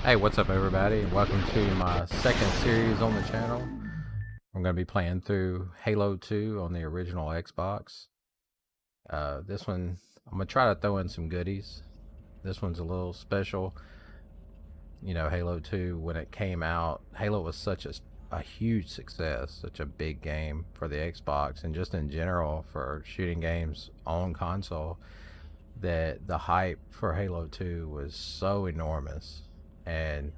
Hey, what's up everybody? Welcome to my second series on the channel. I'm going to be playing through Halo 2 on the original Xbox. This one, I'm going to try to throw in some goodies. This one's a little special. You know, Halo 2, when it came out, Halo was such a huge success, such a big game for the Xbox, and just in general for shooting games on console, that the hype for Halo 2 was so enormous. And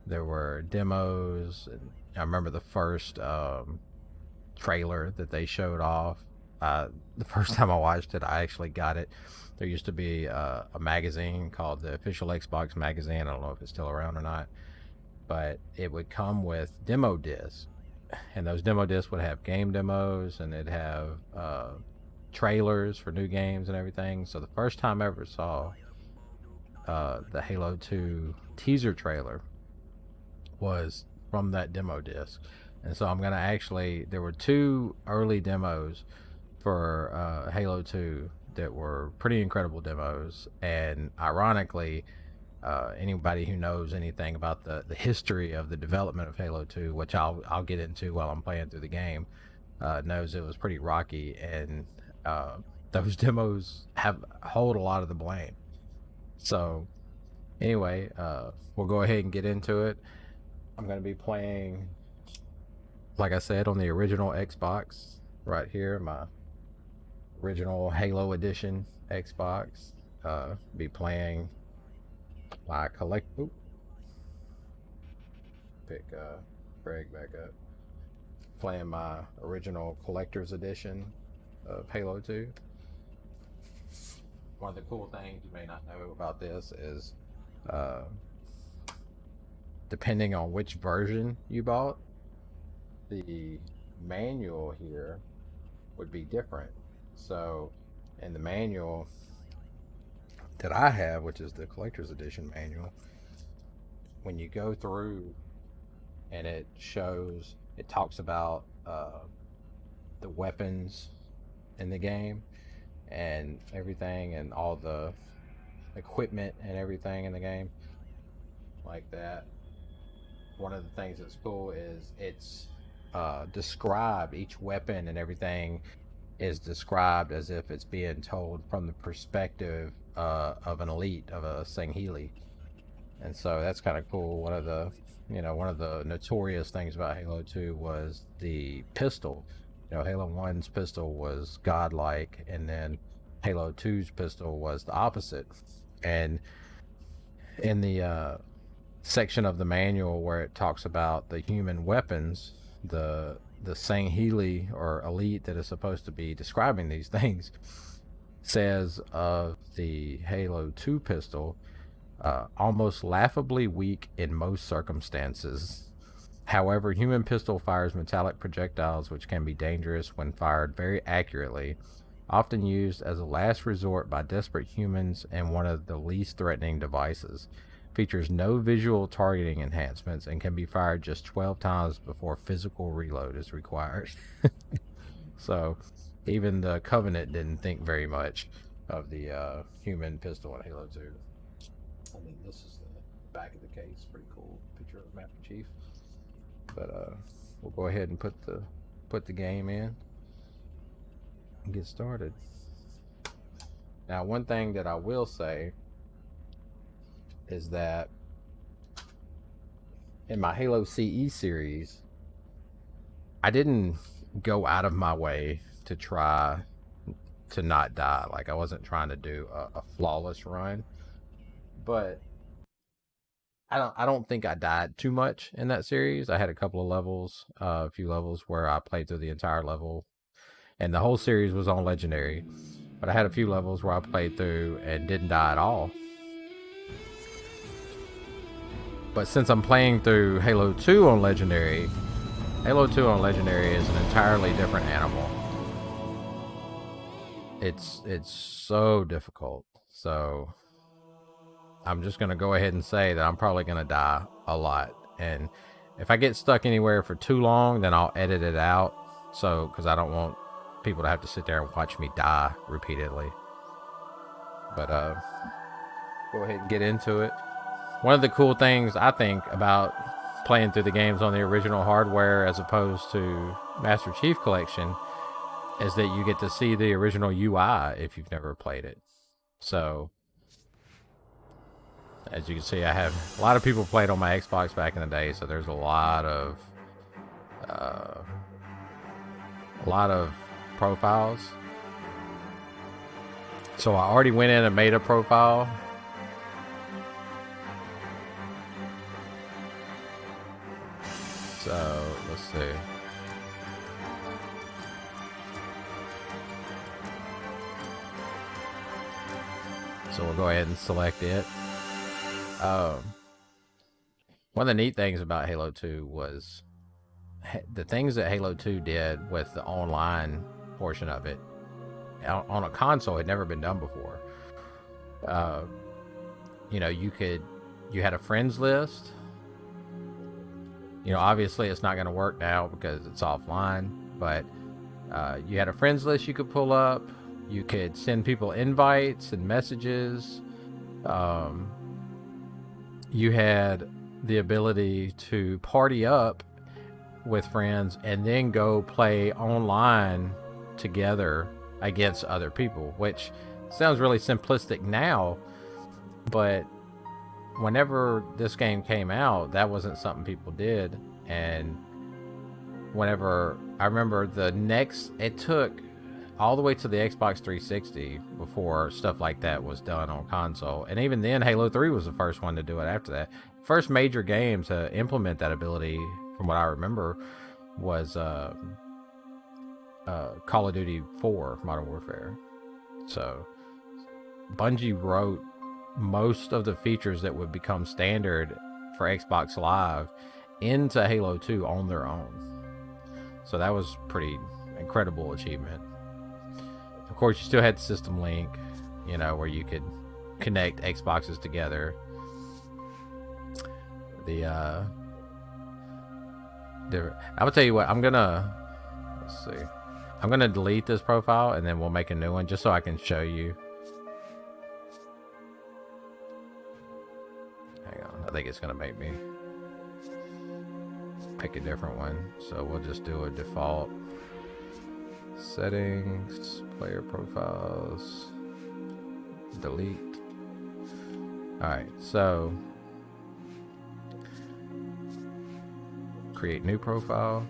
there were demos, and I remember the first trailer that they showed off. The first time I watched it, I actually got it. There used to be a magazine called the Official Xbox Magazine. I don't know if it's still around or not, but it would come with demo discs, and those demo discs would have game demos, and it'd have trailers for new games and everything. So the first time I ever saw the Halo 2 teaser trailer was from that demo disc. And so I'm gonna actually, there were two early demos for Halo 2 that were pretty incredible demos. And ironically, anybody who knows anything about the history of the development of Halo 2, which I'll get into while I'm playing through the game, knows it was pretty rocky. And those demos hold a lot of the blame. So anyway, we'll go ahead and get into it. I'm going to be playing, like I said, on the original Xbox right here, my original Halo Edition Xbox. Be playing my pick Greg back up. Playing my original Collector's Edition of Halo 2. One of the cool things you may not know about this is depending on which version you bought, the manual here would be different. So in the manual that I have, which is the Collector's Edition manual, when you go through and it talks about the weapons in the game and everything, and all the equipment and everything in the game like that. One of the things that's cool is it's described, each weapon and everything is described as if it's being told from the perspective of an elite, of a Sangheili. And so that's kind of cool. One of the notorious things about Halo 2 was the pistol. You know, Halo 1's pistol was godlike, and then Halo 2's pistol was the opposite. And in the section of the manual where it talks about the human weapons, the Sangheili or elite that is supposed to be describing these things says of the Halo 2 pistol, almost laughably weak in most circumstances. However, human pistol fires metallic projectiles which can be dangerous when fired very accurately, often used as a last resort by desperate humans, and one of the least threatening devices. Features no visual targeting enhancements and can be fired just 12 times before physical reload is required. So even the Covenant didn't think very much of the human pistol in Halo 2. I mean, this is the back of the case. Pretty cool picture of Master Chief. But we'll go ahead and put the game in and get started. Now, one thing that I will say is that in my Halo CE series, I didn't go out of my way to try to not die. Like, I wasn't trying to do a flawless run, but I don't think I died too much in that series. I had a couple of levels, a few levels where I played through the entire level, and the whole series was on Legendary, but I had a few levels where I played through and didn't die at all. But since I'm playing through Halo 2 on Legendary, Halo 2 on Legendary is an entirely different animal. It's so difficult. So I'm just going to go ahead and say that I'm probably going to die a lot. And if I get stuck anywhere for too long, then I'll edit it out. So, because I don't want people to have to sit there and watch me die repeatedly. But go ahead and get into it. one of the cool things I think about playing through the games on the original hardware as opposed to Master Chief Collection is that you get to see the original UI if you've never played it. So, as you can see, I have a lot of people played on my Xbox back in the day, so there's a lot of profiles. So I already went in and made a profile. So let's see. So we'll go ahead and select it. One of the neat things about Halo 2 was the things that Halo 2 did with the online portion of it on a console had never been done before. You know, you had a friends list. You know, obviously it's not going to work now because it's offline, but you had a friends list you could pull up. You could send people invites and messages. You had the ability to party up with friends and then go play online together against other people, which sounds really simplistic now, but whenever this game came out, that wasn't something people did. And whenever I remember it took all the way to the Xbox 360 before stuff like that was done on console. And even then, Halo 3 was the first one to do it after that. First major game to implement that ability, from what I remember, was Call of Duty 4 Modern Warfare. So Bungie wrote most of the features that would become standard for Xbox Live into Halo 2 on their own. So that was pretty incredible achievement. Of course, you still had System Link, you know, where you could connect Xboxes together. I will tell you what, I'm gonna delete this profile and then we'll make a new one just so I can show you. Hang on, I think it's gonna make me pick a different one. So we'll just do a default. Settings, player profiles, delete. Alright, so create new profile.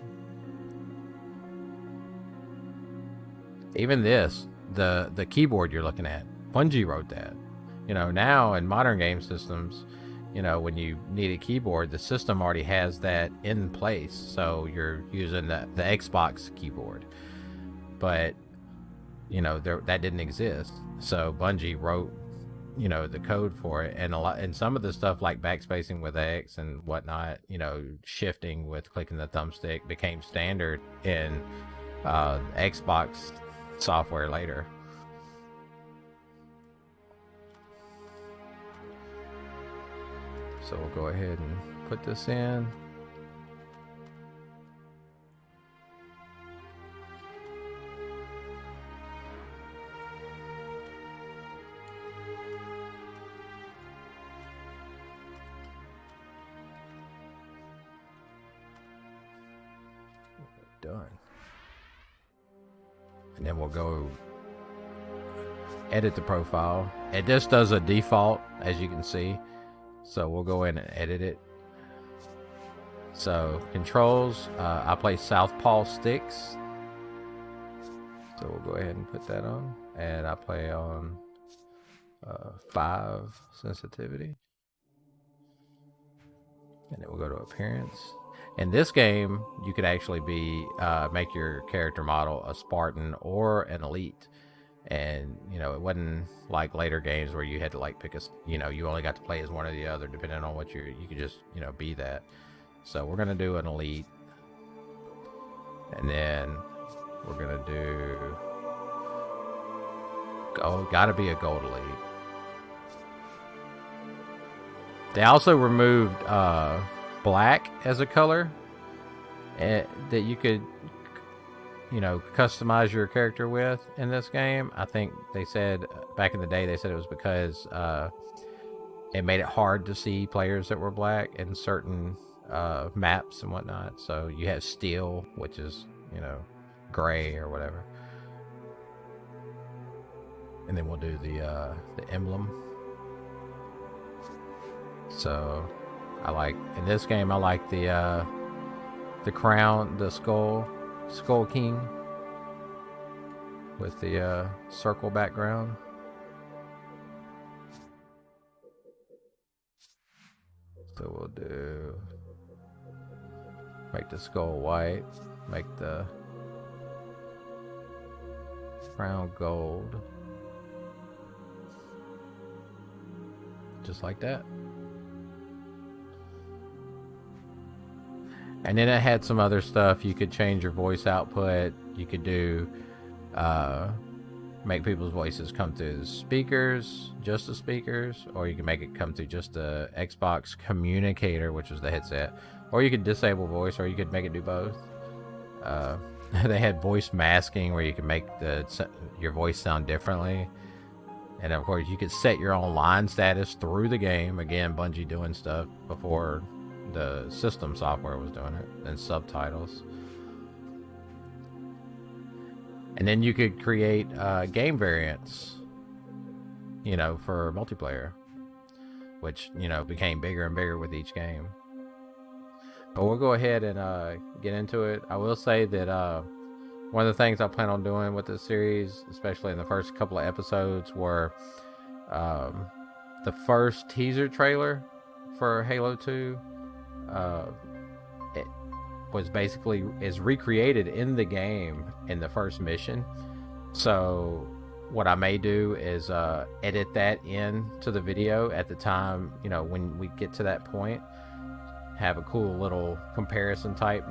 Even this, the keyboard you're looking at, Bungie wrote that. You know, now in modern game systems, you know, when you need a keyboard, the system already has that in place. So you're using the Xbox keyboard. But, you know, that didn't exist. So Bungie wrote, you know, the code for it, and some of the stuff like backspacing with X and whatnot, you know, shifting with clicking the thumbstick became standard in Xbox software later. So we'll go ahead and put this in. Done. And then we'll go edit the profile. It just does a default, as you can see. So we'll go in and edit it. So controls, I play Southpaw sticks. So we'll go ahead and put that on. And I play on 5 sensitivity. And then we'll go to appearance. In this game, you could actually make your character model a Spartan or an elite. And, you know, it wasn't like later games where you had to like pick you know, you only got to play as one or the other depending on what you could just, you know, be that. So we're going to do an elite. And then we're going to do, gotta be a gold elite. They also removed black as a color that you could, you know, customize your character with in this game. I think they said back in the day, they said it was because it made it hard to see players that were black in certain maps and whatnot. So you have steel, which is, you know, gray or whatever. And then we'll do the emblem. So I like, in this game, I like the crown, the skull king with the circle background. So we'll do, make the skull white, make the crown gold. Just like that. And then it had some other stuff. You could change your voice output. You could do, make people's voices come through the speakers, just the speakers, or you can make it come through just the Xbox communicator, which was the headset. Or you could disable voice, or you could make it do both. They had voice masking where you could make your voice sound differently. And of course, you could set your own line status through the game. Again, Bungie doing stuff before the system software was doing it, and subtitles. And then you could create game variants, you know, for multiplayer, which, you know, became bigger and bigger with each game. But we'll go ahead and get into it. I will say that one of the things I plan on doing with this series, especially in the first couple of episodes, were the first teaser trailer for Halo 2 it was basically is recreated in the game in the first mission. So what I may do is edit that in to the video at the time, you know, when we get to that point, have a cool little comparison type,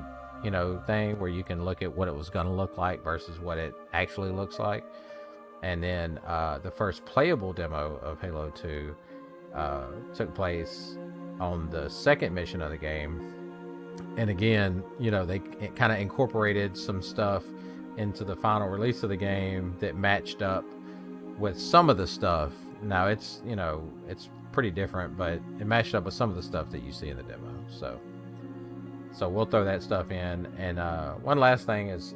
you know, thing where you can look at what it was going to look like versus what it actually looks like. And then the first playable demo of Halo 2 took place on the second mission of the game. And again, you know, they kind of incorporated some stuff into the final release of the game that matched up with some of the stuff. Now it's, you know, it's pretty different, but it matched up with some of the stuff that you see in the demo. So we'll throw that stuff in. And one last thing is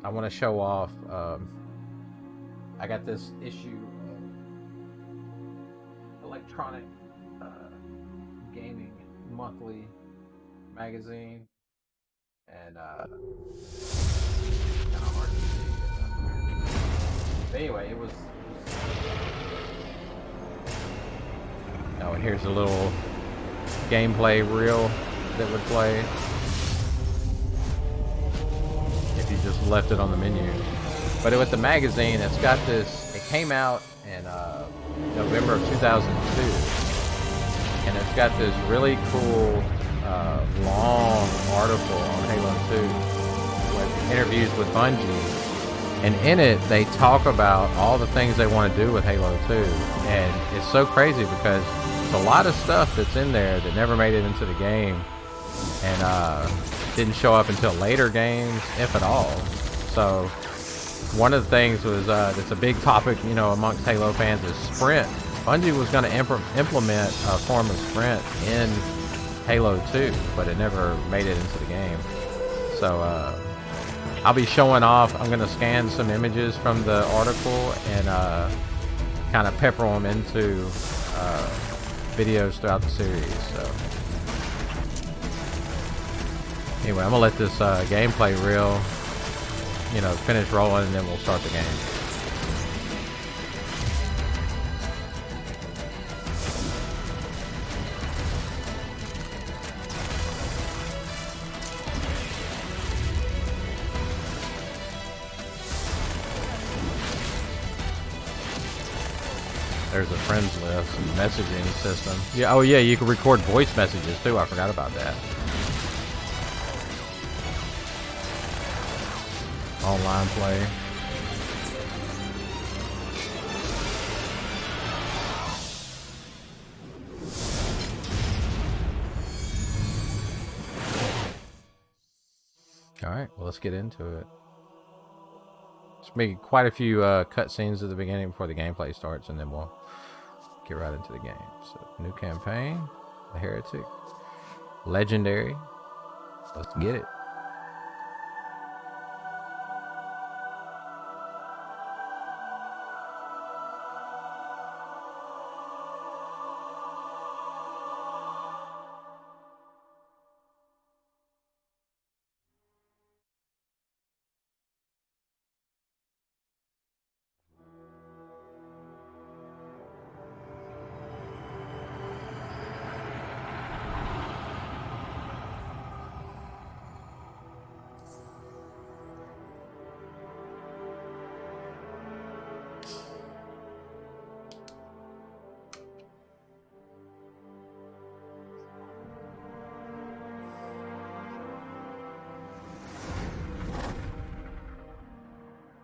I want to show off. I got this issue of Electronic Gaming Monthly magazine, and kind of hard to see. But anyway, it was. Oh, and here's a little gameplay reel that would play if you just left it on the menu. But with the magazine, it's got this. It came out in November of 2002, and it's got this really cool long article on Halo 2 with interviews with Bungie. And in it, they talk about all the things they want to do with Halo 2. And it's so crazy because there's a lot of stuff that's in there that never made it into the game and didn't show up until later games, if at all. So one of the things was that's a big topic, you know, amongst Halo fans is sprint. Bungie was going to implement a form of sprint in Halo 2, but it never made it into the game. So I'll be showing off. I'm going to scan some images from the article and kind of pepper them into videos throughout the series. So anyway, I'm going to let this gameplay reel, you know, finish rolling, and then we'll start the game. There's a friends list, messaging system. Yeah, oh yeah, you can record voice messages too. I forgot about that. Online play. All right, well, let's get into it. There's maybe quite a few cutscenes at the beginning before the gameplay starts, and then we'll get right into the game. So, new campaign, the Heretic, legendary. Let's get it.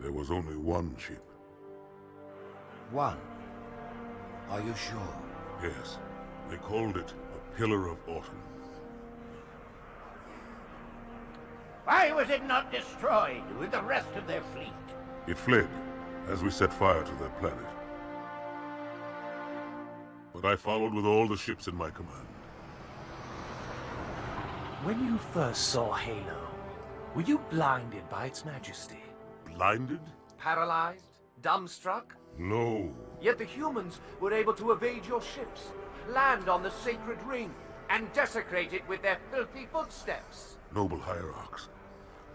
There was only one ship. One? Are you sure? Yes. They called it a Pillar of Autumn. Why was it not destroyed with the rest of their fleet? It fled as we set fire to their planet. But I followed with all the ships in my command. When you first saw Halo, were you blinded by its majesty? Blinded? Paralyzed? Dumbstruck? No. Yet the humans were able to evade your ships, land on the sacred ring, and desecrate it with their filthy footsteps. Noble hierarchs.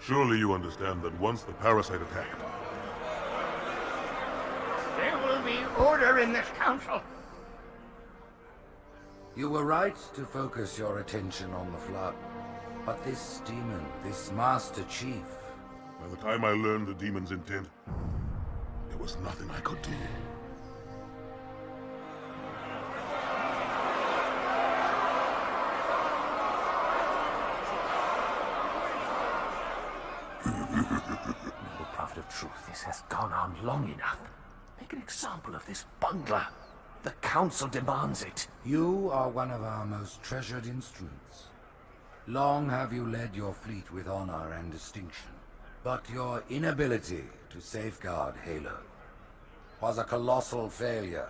Surely you understand that once the parasite attacked... There will be order in this council. You were right to focus your attention on the Flood. But this demon, this Master Chief... By the time I learned the demon's intent, there was nothing I could do. Noble Prophet of Truth, this has gone on long enough. Make an example of this bungler. The Council demands it. You are one of our most treasured instruments. Long have you led your fleet with honor and distinction. But your inability to safeguard Halo was a colossal failure.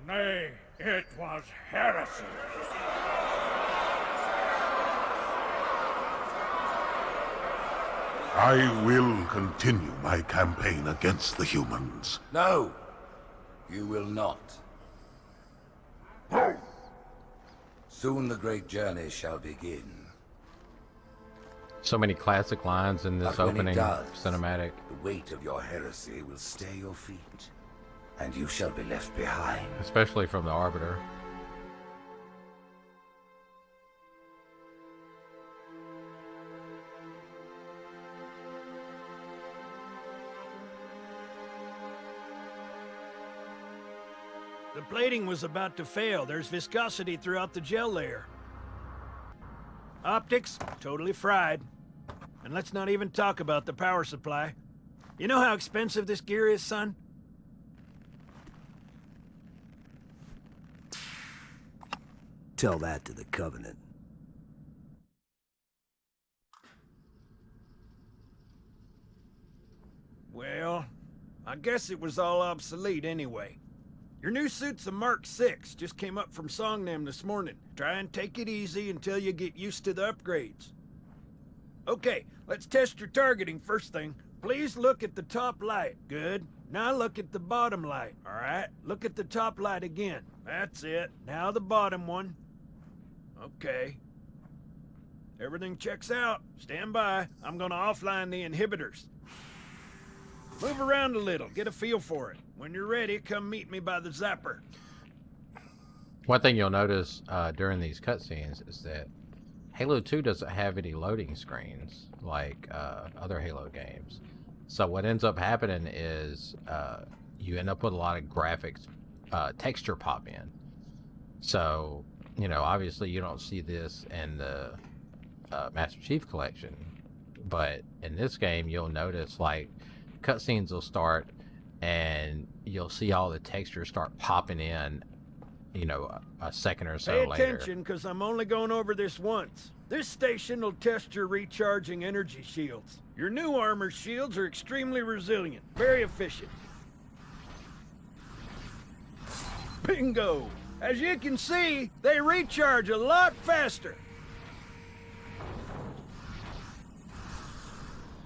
Nay, it was heresy. I will continue my campaign against the humans. No, you will not. Soon the great journey shall begin. So many classic lines in this But when it opening does, cinematic. The weight of your heresy will stay your feet, and you shall be left behind. Especially from the Arbiter. The plating was about to fail. There's viscosity throughout the gel layer. Optics, totally fried. And let's not even talk about the power supply. You know how expensive this gear is, son? Tell that to the Covenant. Well, I guess it was all obsolete anyway. Your new suit's a Mark 6, just came up from Songnam this morning. Try and take it easy until you get used to the upgrades. Okay, let's test your targeting first thing. Please look at the top light. Good. Now look at the bottom light, alright? Look at the top light again. That's it. Now the bottom one. Okay. Everything checks out. Stand by. I'm gonna offline the inhibitors. Move around a little, get a feel for it. When you're ready, come meet me by the zapper. One thing you'll notice during these cutscenes is that Halo 2 doesn't have any loading screens like other Halo games. So what ends up happening is you end up with a lot of graphics texture pop in. So, you know, obviously you don't see this in the Master Chief Collection, but in this game you'll notice like cutscenes will start and you'll see all the textures start popping in, you know, a second or so Pay later. attention, because I'm only going over this once. This station will test your recharging energy shields. Your new armor shields are extremely resilient, very efficient. Bingo! As you can see, they recharge a lot faster.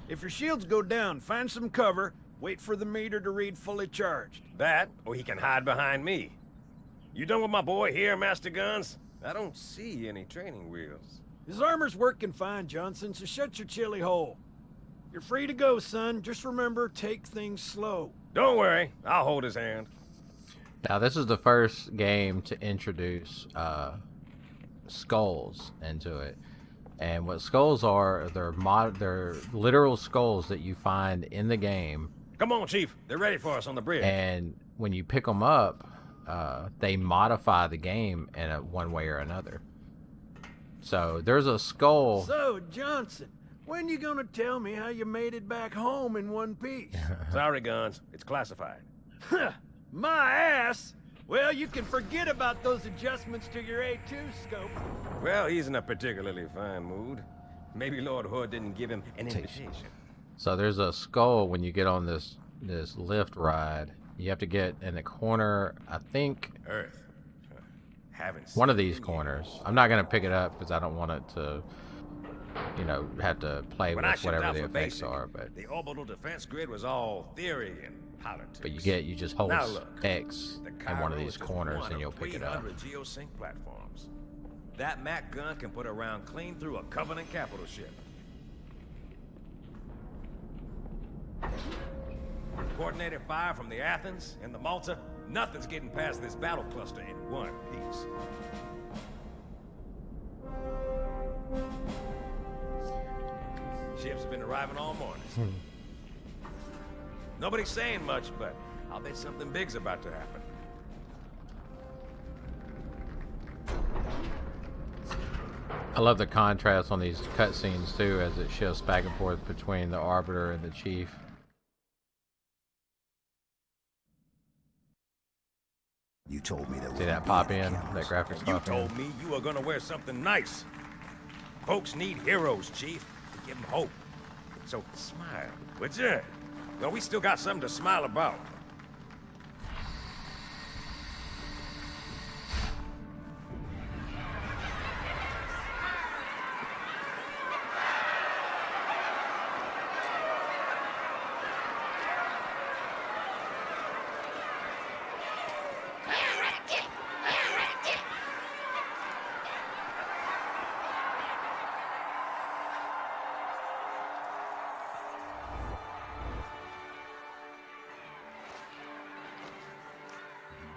If your shields go down, find some cover, wait for the meter to read fully charged. That, or he can hide behind me. You done with my boy here, Master Guns? I don't see any training wheels. His armor's working fine, Johnson, so shut your chilly hole. You're free to go, son. Just remember, take things slow. Don't worry, I'll hold his hand. Now, this is the first game to introduce skulls into it. And what skulls are, they're literal skulls that you find in the game. Come on, Chief. They're ready for us on the bridge. And when you pick them up, they modify the game in one way or another. So there's a skull. So, Johnson, when you gonna tell me how you made it back home in one piece? Sorry, Guns. It's classified. My ass! Well, you can forget about those adjustments to your A2 scope. Well, he's in a particularly fine mood. Maybe Lord Hood didn't give him an invitation. So there's a skull when you get on this lift ride. You have to get in the corner, I think, Earth. Haven't one of seen these you corners. years. I'm not going to pick it up because I don't want it to, you know, have to play When with I shipped whatever out the for effects basic, are. But the orbital defense grid was all theory and politics. you just hold Now look, X the in one Cairo of is these just corners one and you'll of pick it up. 300 geosync platforms. That Mac gun can put a round clean through a Covenant capital ship. Coordinated fire from the Athens and the Malta. Nothing's getting past this battle cluster in one piece. Ships have been arriving all morning. Nobody's saying much, but I'll bet something big's about to happen. I love the contrast on these cutscenes too, as it shifts back and forth between the Arbiter and the Chief. You told me that See that pop in, that graphics You pop in. told me you were gonna wear something nice. Folks need heroes, Chief, to give them hope. So smile, would you? Well, we still got something to smile about.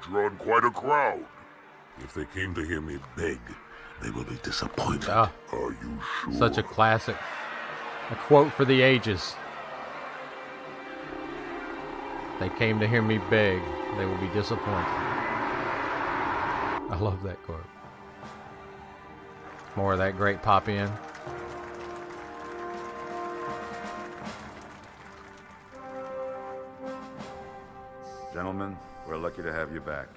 Drawn quite a crowd. If they came to hear me beg, they will be disappointed. Ah. Are you sure? Such a classic. A quote for the ages. They came to hear me beg. They will be disappointed. I love that quote. More of that great pop in. Gentlemen, we're lucky to have you back.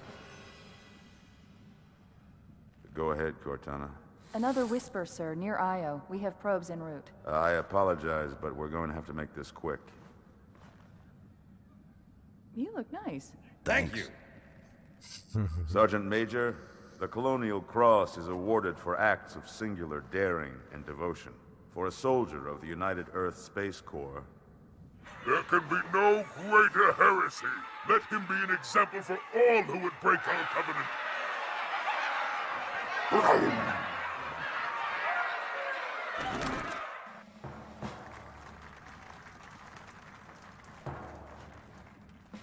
Go ahead, Cortana. Another whisper, sir, near Io. We have probes en route. I apologize, but we're going to have to make this quick. You look nice. Thank you. Sergeant Major, the Colonial Cross is awarded for acts of singular daring and devotion. For a soldier of the United Earth Space Corps. There can be no greater heresy. Let him be an example for all who would break our covenant.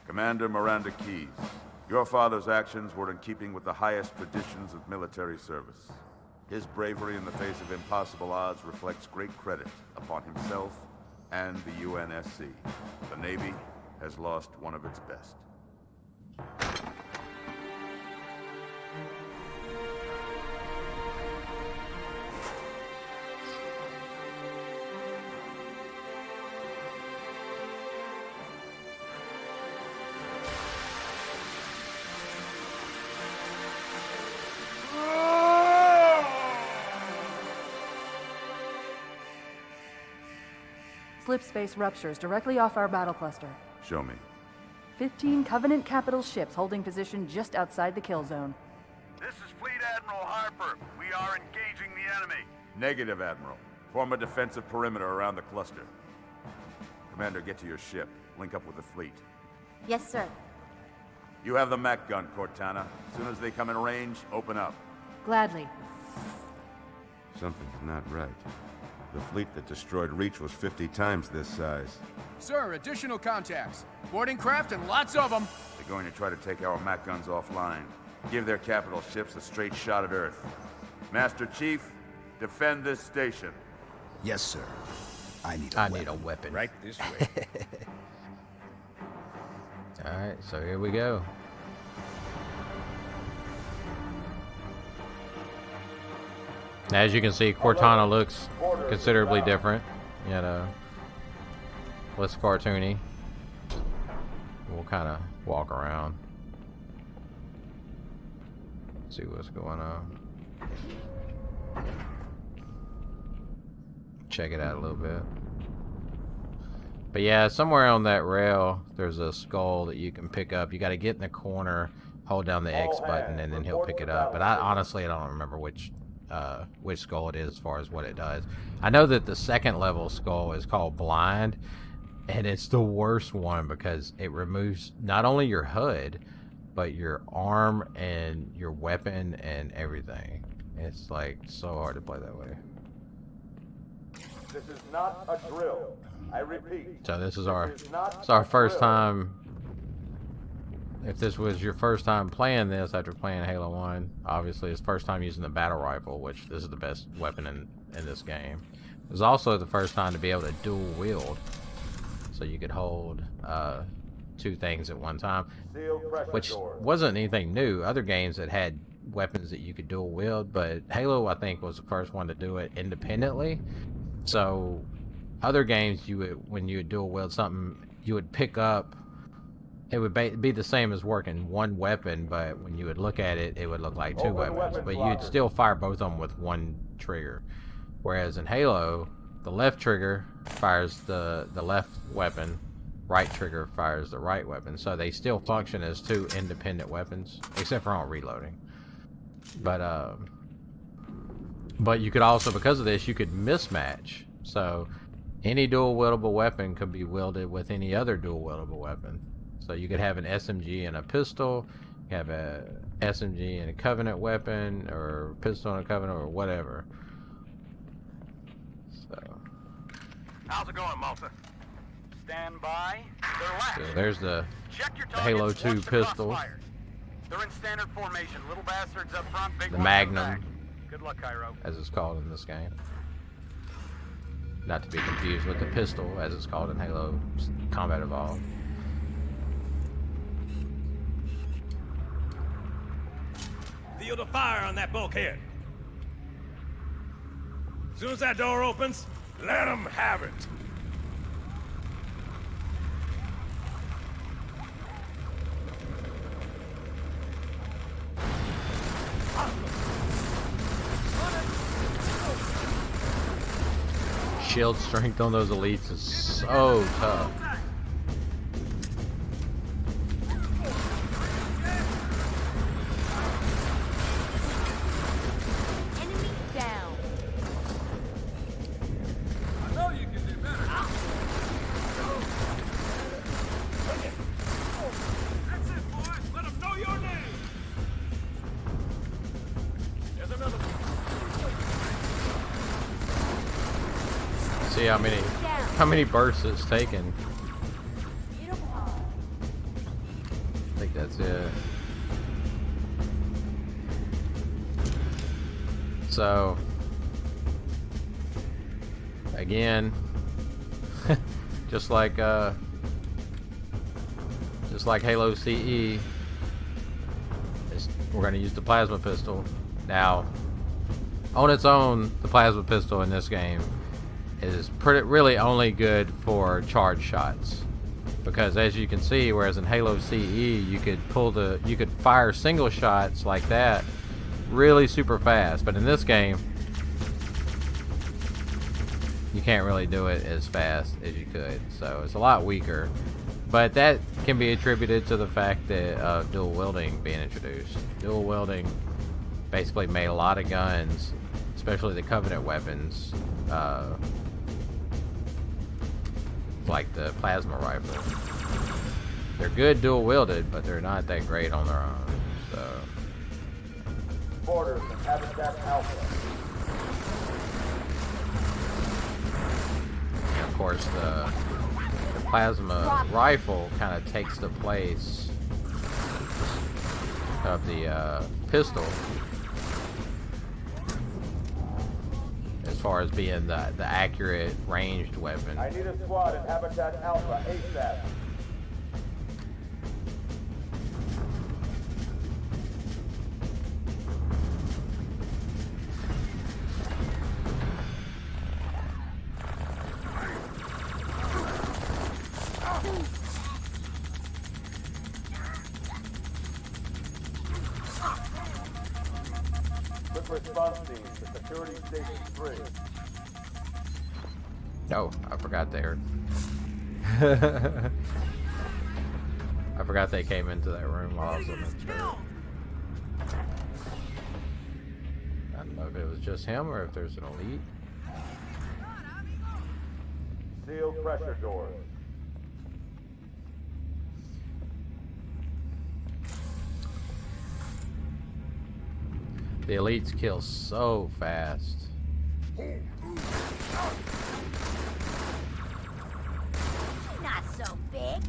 Commander Miranda Keyes, your father's actions were in keeping with the highest traditions of military service. His bravery in the face of impossible odds reflects great credit upon himself and the UNSC. The Navy has lost one of its best. Slip space ruptures directly off our battle cluster. Show me. 15 Covenant capital ships holding position just outside the kill zone. This is Fleet Admiral Harper. We are engaging the enemy. Negative, Admiral. Form a defensive perimeter around the cluster. Commander, get to your ship. Link up with the fleet. Yes, sir. You have the mech gun, Cortana. As soon as they come in range, open up. Gladly. Something's not right. The fleet that destroyed Reach was 50 times this size. Sir, additional contacts. Boarding craft and lots of them. They're going to try to take our mech guns offline. Give their capital ships a straight shot at Earth. Master Chief, defend this station. Yes, sir. I need a weapon. Right this way. Alright, so here we go. As you can see, Cortana looks considerably different. You know, less cartoony. We'll kind of walk around. See what's going on. Check it out a little bit. But yeah, somewhere on that rail, there's a skull that you can pick up. You got to get in the corner, hold down the X button, and then he'll pick it up. But honestly, I don't remember which skull it is as far as what it does. I know that the second level skull is called Blind, and it's the worst one because it removes not only your HUD, but your arm and your weapon and everything. It's like so hard to play that way. This is not a drill. I repeat. So this is our first time. If this was your first time playing this after playing Halo 1, obviously it's first time using the battle rifle, which this is the best weapon in this game. It was also the first time to be able to dual wield, so you could hold two things at one time, which wasn't anything new. Other games that had weapons that you could dual wield, but Halo, I think, was the first one to do it independently. So other games, you would, when you would dual wield something, you would pick up, it would be the same as working one weapon, but when you would look at it, it would look like two weapons, but you'd still fire both of them with one trigger. Whereas in Halo, the left trigger fires the left weapon, right trigger fires the right weapon, so they still function as two independent weapons, except for on reloading. But you could also, because of this, you could mismatch. So any dual wieldable weapon could be wielded with any other dual wieldable weapon. So you could have an SMG and a pistol, you have a SMG and a Covenant weapon, or pistol and a Covenant, or whatever. So How's it going, Malta? Stand by. So there's the Halo 2 pistol. They're in standard formation. Little bastards up front, big The ones Magnum, in the back. Good luck, Cairo. as it's called in this game. Not to be confused with the pistol, as it's called in Halo Combat Evolved. Field of fire on that bulkhead. As soon as that door opens, let them have it. Shield strength on those elites is so tough. Enemy down. I know you can do better. That's it, boys. Let them know your name. There's another one. See how many bursts it's taken. I think that's it. So again, just like Halo CE, we're going to use the plasma pistol. Now, on its own, the plasma pistol in this game is really only good for charge shots, because as you can see, whereas in Halo CE you could fire single shots like that really super fast, but in this game you can't really do it as fast as you could, so it's a lot weaker. But that can be attributed to the fact that dual wielding being introduced. Dual wielding basically made a lot of guns, especially the Covenant weapons, like the plasma rifle. They're good dual wielded, but they're not that great on their own. So. Borders and Habitat Alpha. And of course, the plasma rifle kind of takes the place of the pistol as far as being the accurate ranged weapon. I need a squad in Habitat Alpha ASAP. Response team to Security Station 3. Oh, I forgot there. I forgot they came into that room while I was on the turret. I don't know if it was just him or if there's an elite. Seal pressure doors. The elites kill so fast. Not so big.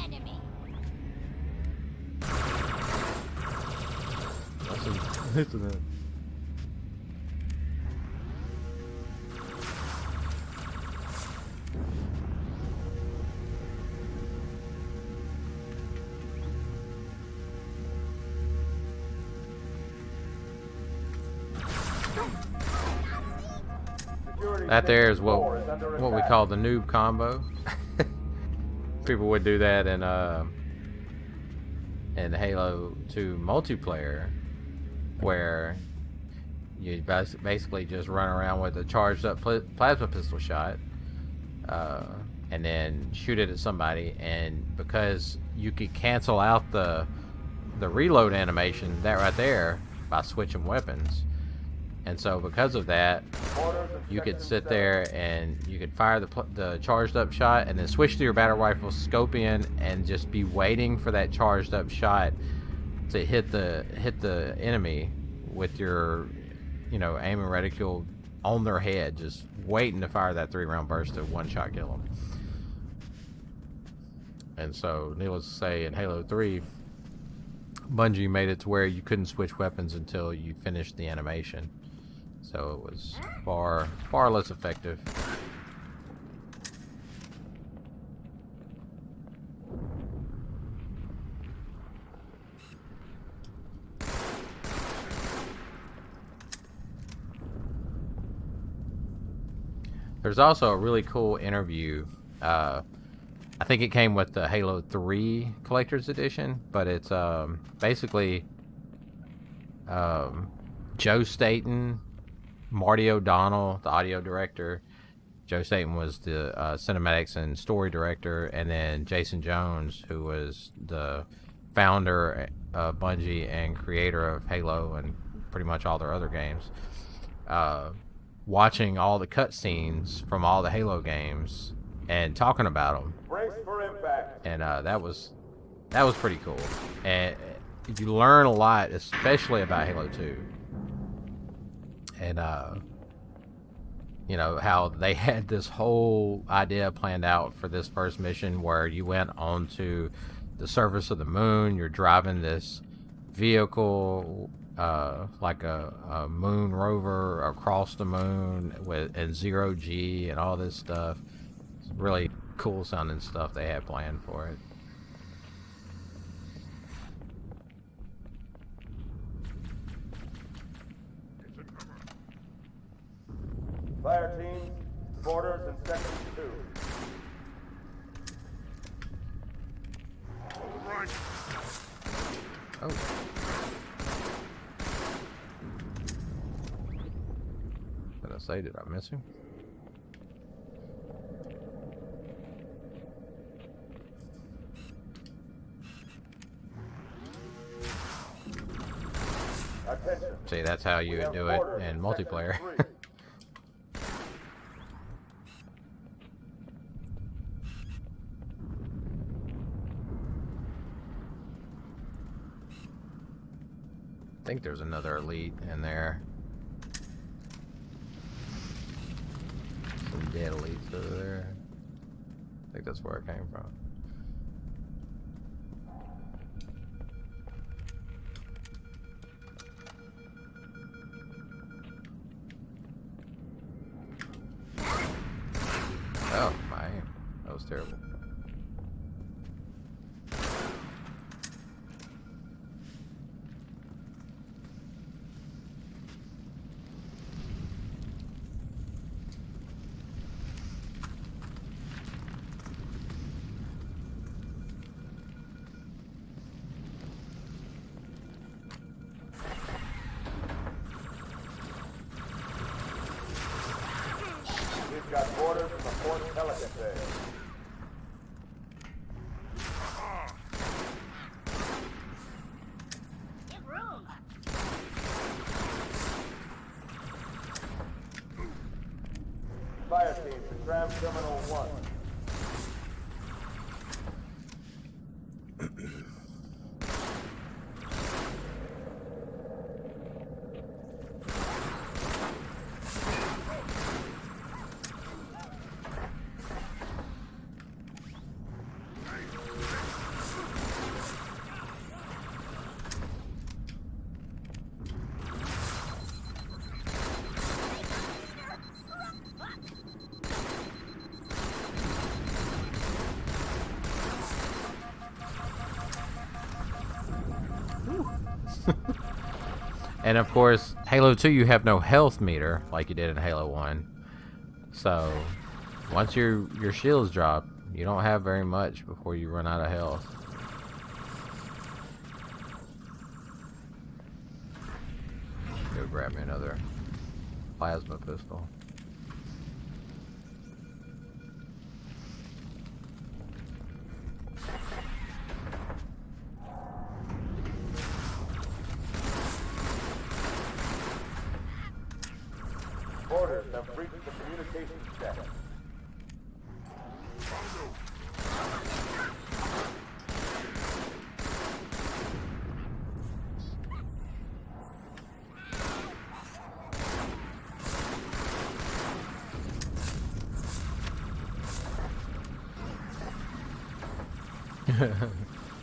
Enemy. Listen to that. That there is what we call the noob combo. People would do that in Halo 2 multiplayer, where you basically just run around with a charged up plasma pistol shot, and then shoot it at somebody, and because you could cancel out the reload animation, that right there, by switching weapons. And so because of that, you could sit there and you could fire the charged up shot and then switch to your battle rifle, scope in, and just be waiting for that charged up shot to hit the enemy with your, aim and reticule on their head, just waiting to fire that 3-round burst to one-shot kill them. And so, needless to say, in Halo 3, Bungie made it to where you couldn't switch weapons until you finished the animation. So it was far less effective. There's also a really cool interview. I think it came with the Halo 3 Collector's Edition, but it's basically Joe Staten, Marty O'Donnell, the audio director. Joe Staten was the cinematics and story director, and then Jason Jones, who was the founder of Bungie and creator of Halo and pretty much all their other games. Watching all the cutscenes from all the Halo games and talking about them. Brace for impact. And that was pretty cool. And you learn a lot, especially about Halo 2. And how they had this whole idea planned out for this first mission, where you went onto the surface of the moon. You're driving this vehicle, like a moon rover across the moon and 0G and all this stuff. It's really cool sounding stuff they had planned for it. Fire team, quarters and section 2. Right. Oh. say, did I miss him? Attention. See, that's how you would do it in multiplayer. I think there's another elite in there. Some dead elites over there. I think that's where it came from. Oh, my aim. That was terrible. We've got orders from the Fort Pelican there. Give room. Fire team to Tram Terminal 1. And of course, Halo 2, you have no health meter like you did in Halo 1. So, once your shields drop, you don't have very much before you run out of health. Go grab me another plasma pistol. Orders have breached the communications deck.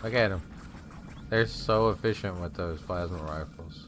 Look at them. They're so efficient with those plasma rifles.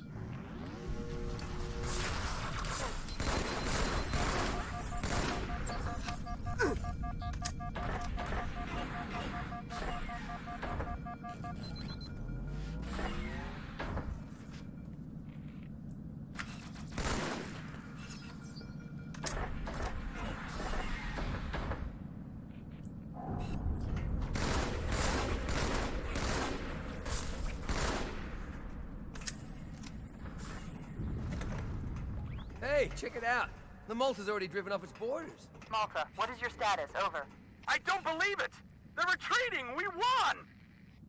Hey, check it out. The Malta's already driven off its borders. Malta, what is your status? Over. I don't believe it! They're retreating! We won!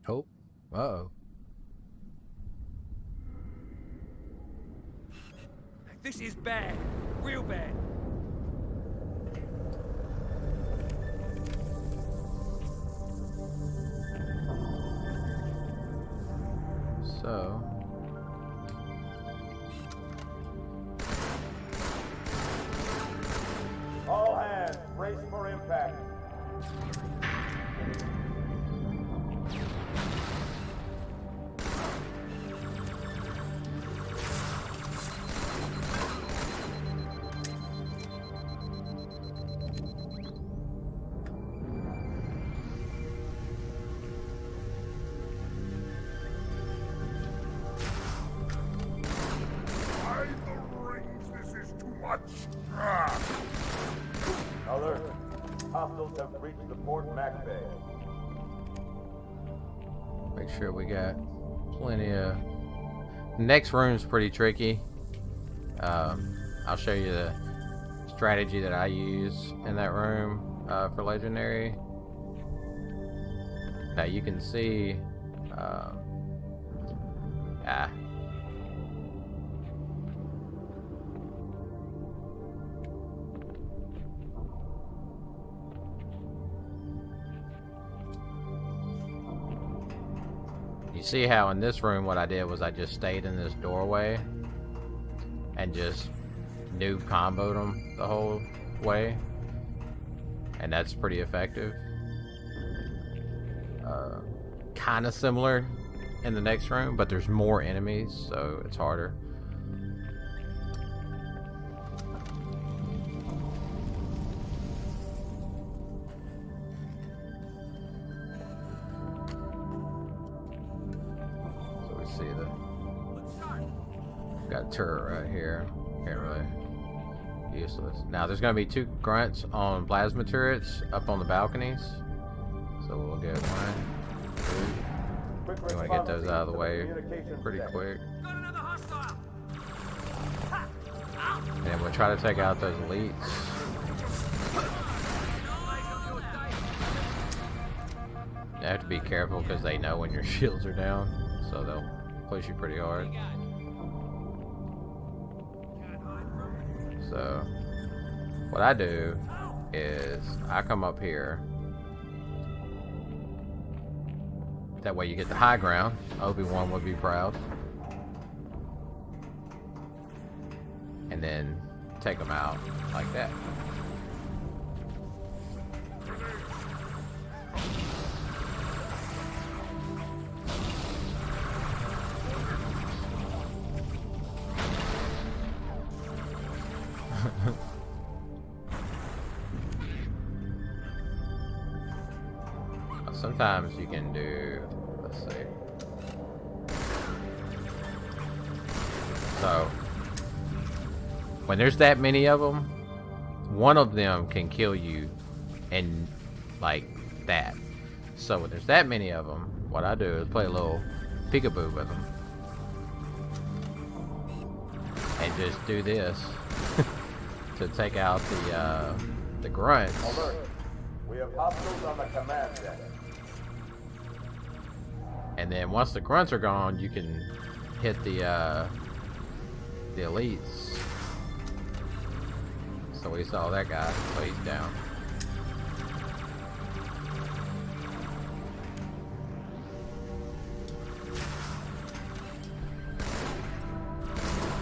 Oh. Uh-oh. This is bad. Real bad. So... All hands, brace for impact. By the rings, this is too much. Alert. Hostiles have breached the Fort Mac Bay. Make sure we got plenty of... Next room's pretty tricky. I'll show you strategy that I use in that room for legendary. Now you can see, you see how in this room what I did was I just stayed in this doorway and just noob comboed them the whole way, and that's pretty effective. Kind of similar in the next room, but there's more enemies, so it's harder. So we see got a turret right here. Can't really. Useless. Now there's gonna be 2 grunts on plasma turrets up on the balconies. So we'll get 1, 2. We want to get those out of the way pretty quick. And we'll try to take out those elites. You have to be careful because they know when your shields are down, so they'll push you pretty hard. So what I do is I come up here. That way you get the high ground. Obi-Wan would be proud. And then take them out like that. Sometimes you can do, let's see. So, when there's that many of them, one of them can kill you and like that. So when there's that many of them, what I do is play a little peekaboo with them. And just do this to take out the grunts. Alert. We have hostiles on the command deck. And then once the grunts are gone, you can hit the elites. So we saw that guy, so he's down.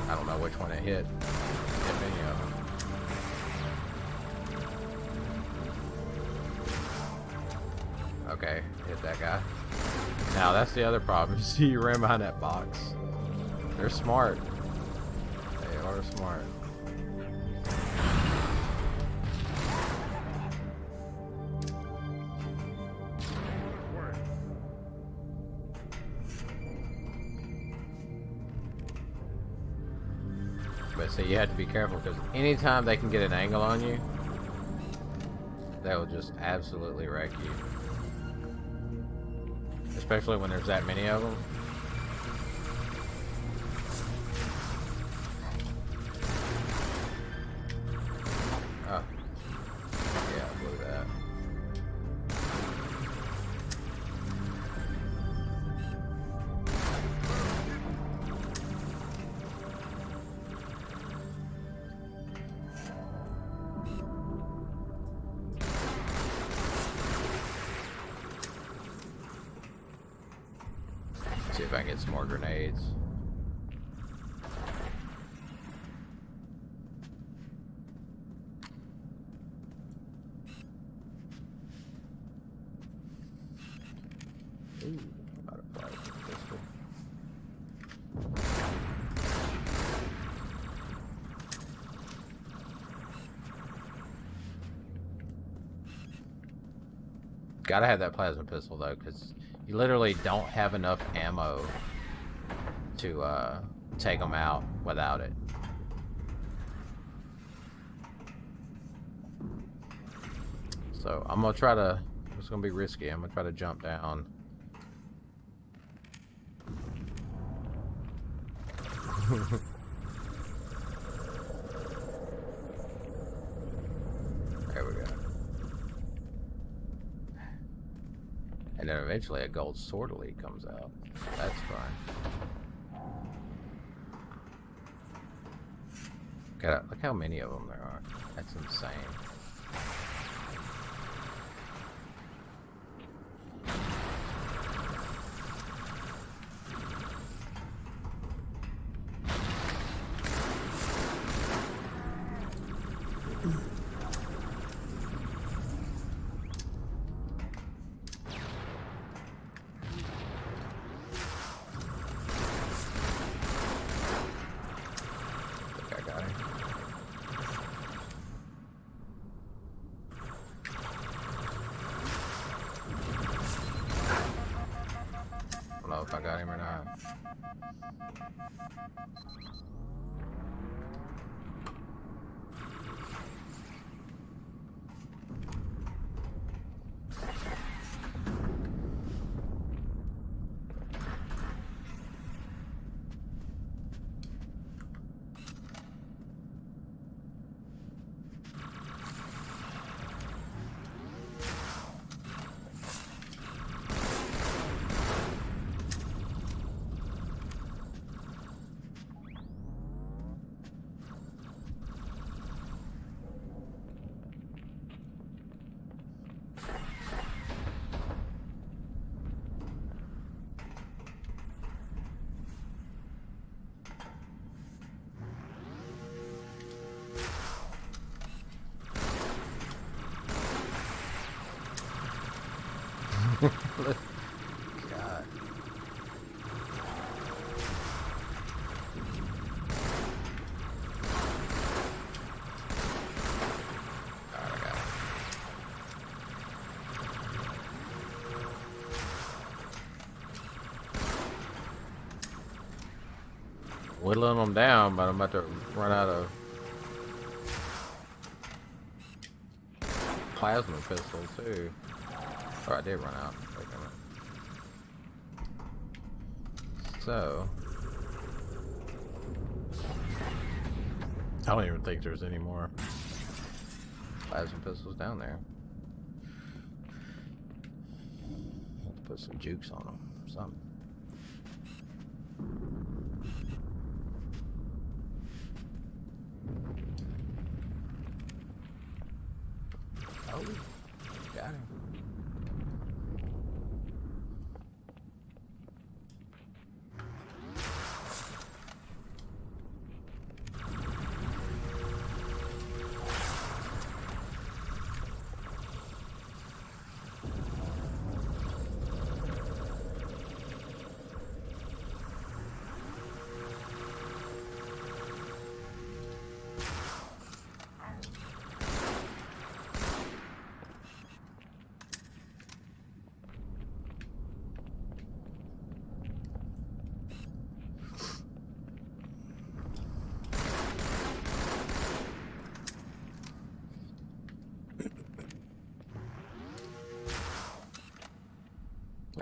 I don't know which one it hit, if any of them. Okay, hit that guy. Now that's the other problem. You see, you ran behind that box. They're smart. They are smart. But see, you have to be careful because anytime they can get an angle on you, they will just absolutely wreck you. Especially when there's that many of them. Oh. Yeah, I blew that. See if I can get some more grenades. Ooh, not a plasma pistol. Gotta have that plasma pistol though, because you literally don't have enough ammo to take them out without it. So I'm gonna try to, it's gonna be risky, I'm gonna try to jump down. And then eventually a gold sword elite comes out. That's fine. Look how many of them there are. That's insane. If I got him or not. God. Whittling them down, but I'm about to run out of plasma pistol too. Oh, I did run out. Wait a minute. So, I don't even think there's any more plasma pistols down there. Let's put some jukes on them. Something. Oh, got him.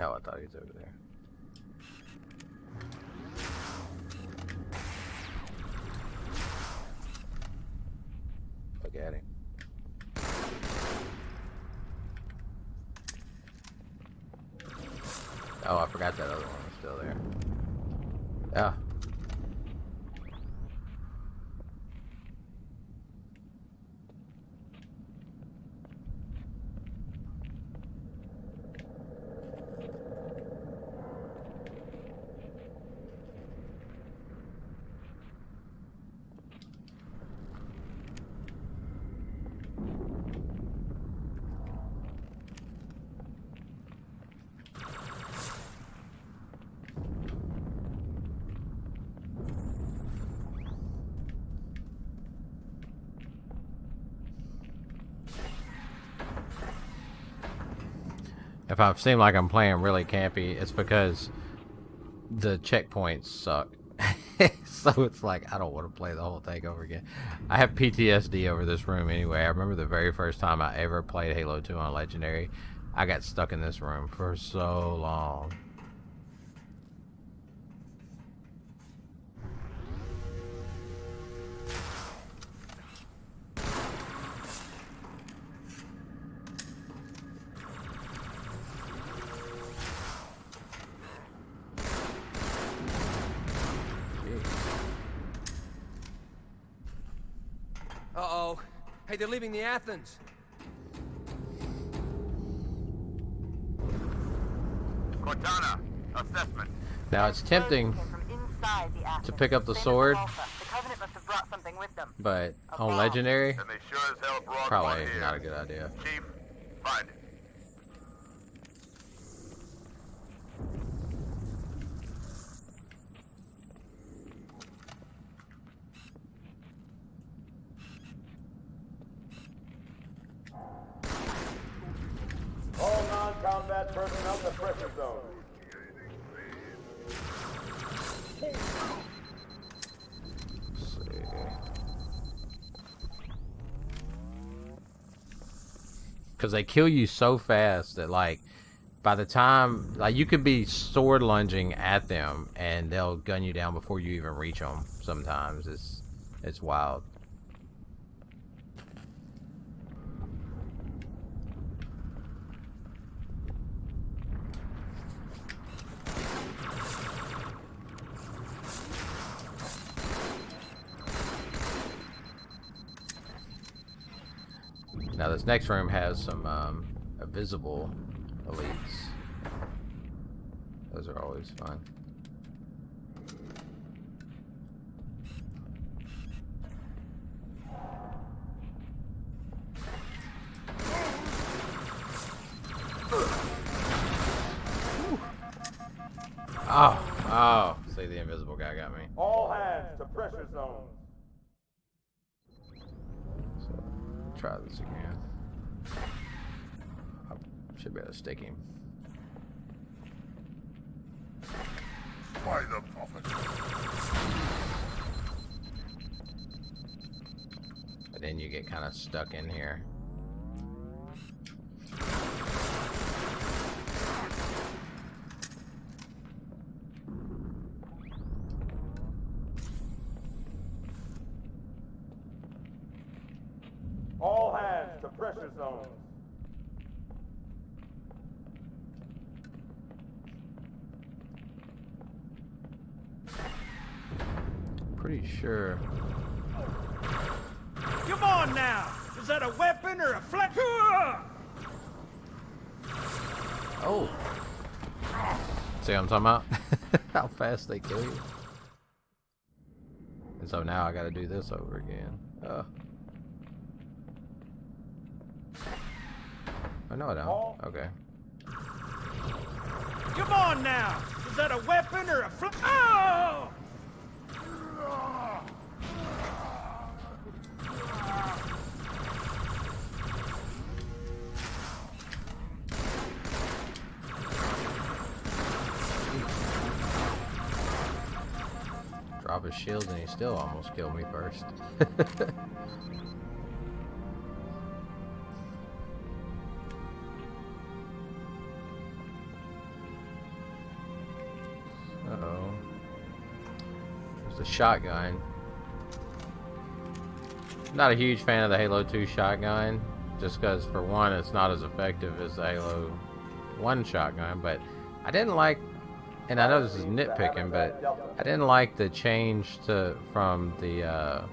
Oh, I thought he was over there. Look at him. Oh, I forgot that other one was still there. Yeah. If I seem like I'm playing really campy, it's because the checkpoints suck. So it's like, I don't want to play the whole thing over again. I have PTSD over this room anyway. I remember the very first time I ever played Halo 2 on Legendary. I got stuck in this room for so long. Hey, they're leaving the Athens. Cortana, assessment. Now it's tempting to pick up the sword, but on legendary, probably not a good idea. Chief, find it. All non-combat personnel to pressure zone. Because they kill you so fast that, like, by the time, like, you could be sword lunging at them and they'll gun you down before you even reach them. Sometimes it's wild. Now this next room has some invisible elites. Those are always fun. Oh, see, the invisible guy got me. All hands to pressure zone. Try this again. I should be able to stick him. By the prophet. But then you get kind of stuck in here. All hands to pressure zone. Pretty sure. Come on now! Is that a weapon or a flex? Oh! See what I'm talking about? How fast they kill you. And so now I gotta do this over again. Oh no, I don't. Okay. Come on now! Is that a weapon or a flex? Oh! Drop his shield and he still almost killed me first. Uh-oh. There's the shotgun. Not a huge fan of the Halo 2 shotgun, just because for one it's not as effective as the Halo 1 shotgun, but I didn't like, and I know this is nitpicking, but I didn't like the change from the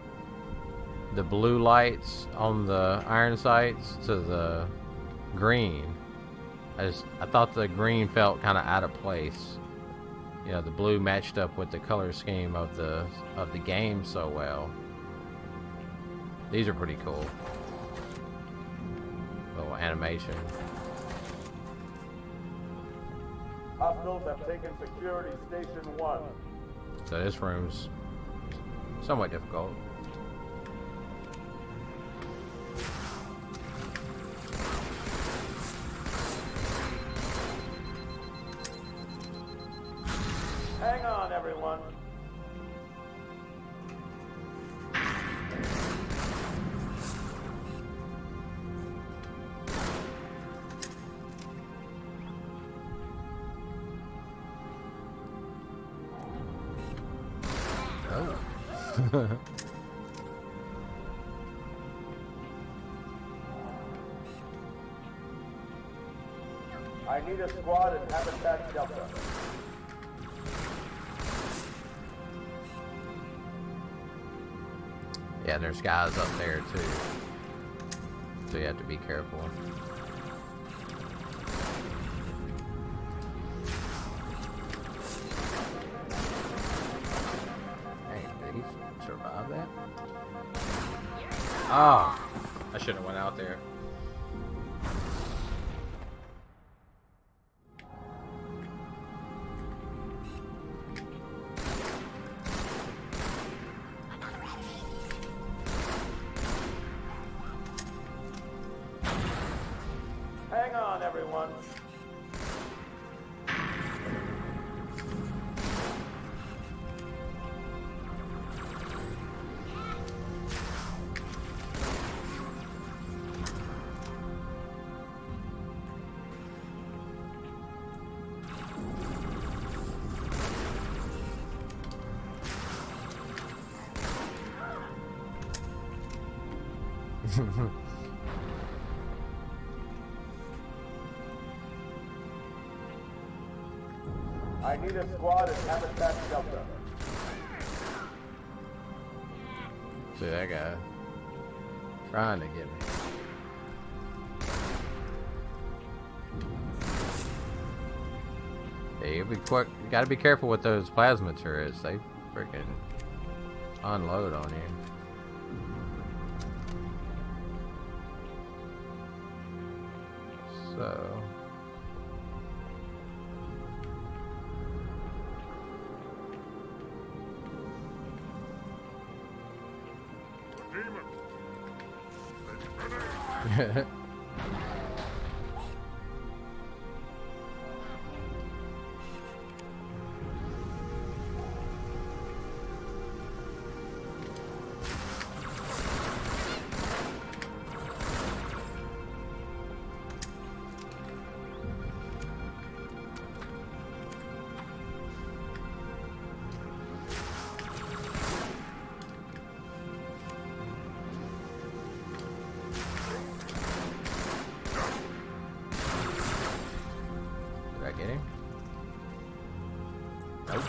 blue lights on the iron sights to the green. I thought the green felt kind of out of place. You know, the blue matched up with the color scheme of the game so well. These are pretty cool. Little animation. Hostiles have taken security station 1. So this room's somewhat difficult. Hang on, everyone. Oh. I need a squad at Habitat Delta. Yeah, there's guys up there too. So you have to be careful. Hey, did he survive that? Oh, I shouldn't have went out there. Hang on, everyone. I need a squad at Habitat Shelter. See that guy trying to get me. Hey, you gotta be careful with those plasma turrets. They freaking unload on you. So get him? Nope.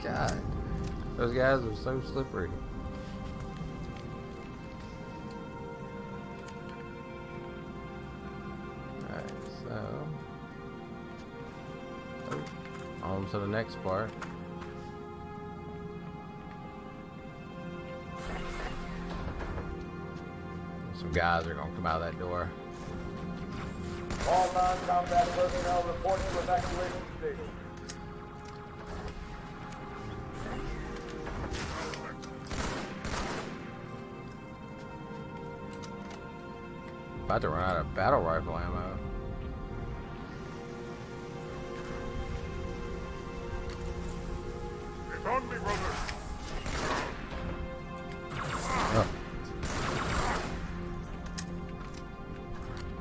God. Those guys are so slippery. Alright, so... Oh, on to the next part. Some guys are gonna come out of that door. All non-combat personnel report to evacuation station. About to run out of battle rifle ammo. It's on me, brother. Oh.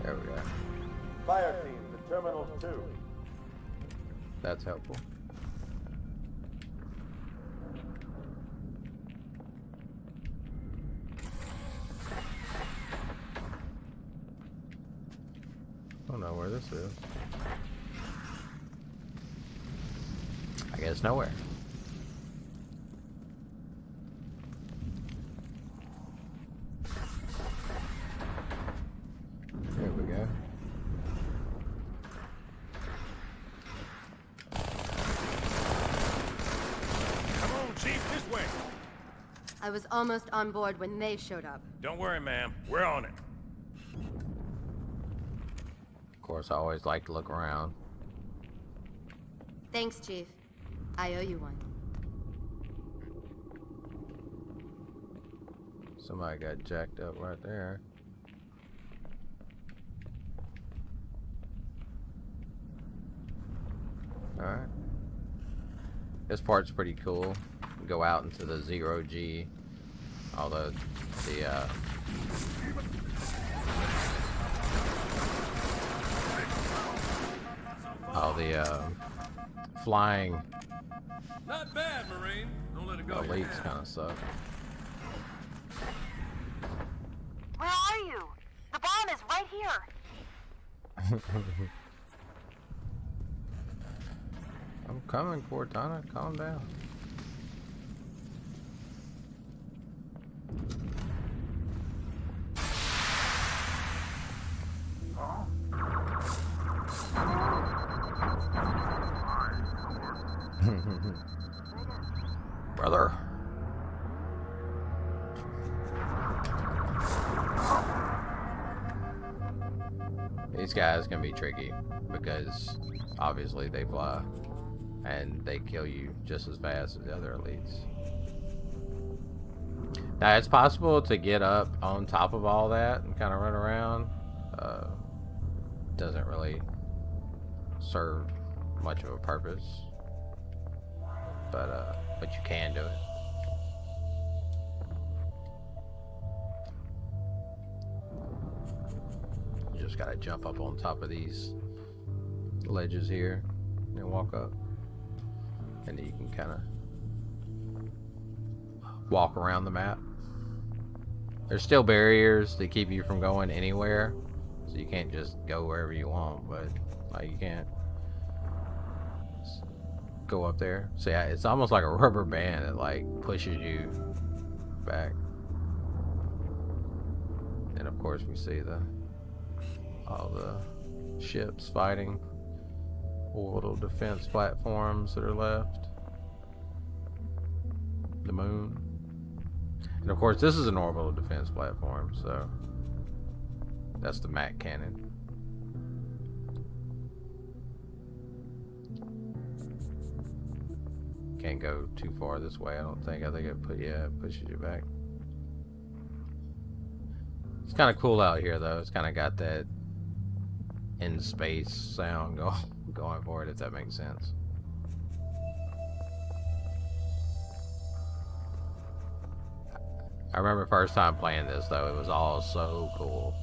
There we go. Fire team to Terminal 2. That's helpful. Don't know where this is. I guess nowhere. There we go. Come on, Chief, this way. I was almost on board when they showed up. Don't worry, ma'am. We're on it. Of course, I always like to look around. Thanks, Chief. I owe you one. Somebody got jacked up right there. Alright. This part's pretty cool. Go out into the 0G. Although the flying Not bad, Marine. Don't let it go. elites kind of suck. Where are you? The bomb is right here. I'm coming, Cortana. Calm down. Brother. These guys can be tricky because obviously they fly and they kill you just as fast as the other elites. Now it's possible to get up on top of all that and kind of run around. Doesn't really serve much of a purpose, but you can do it. You just gotta jump up on top of these ledges here and walk up, and then you can kind of walk around the map. There's still barriers that keep you from going anywhere, so you can't just go wherever you want, but like you can't go up there. So yeah, it's almost like a rubber band that like pushes you back. And of course we see all the ships fighting, orbital defense platforms that are left, the moon, and of course this is an orbital defense platform, so that's the Mac cannon. Can't go too far this way, I don't think. I think it pushes you back. It's kind of cool out here though. It's kind of got that in space sound going for it, if that makes sense. I remember first time playing this though, it was all so cool.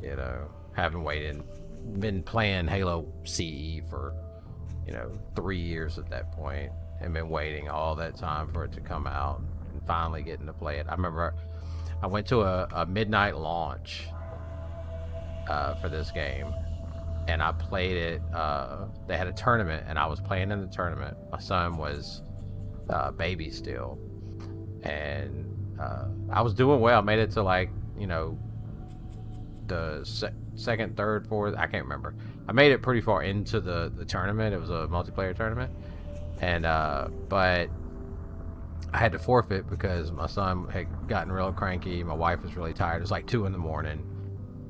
You know, having been playing Halo CE for, 3 years at that point, and been waiting all that time for it to come out and finally getting to play it. I remember I went to a midnight launch for this game, and I played it. They had a tournament, and I was playing in the tournament. My son was baby still, and I was doing well. I made it to the second, third, fourth, I can't remember. I made it pretty far into the tournament. It was a multiplayer tournament, and but I had to forfeit because my son had gotten real cranky. My wife was really tired. It was like 2 in the morning,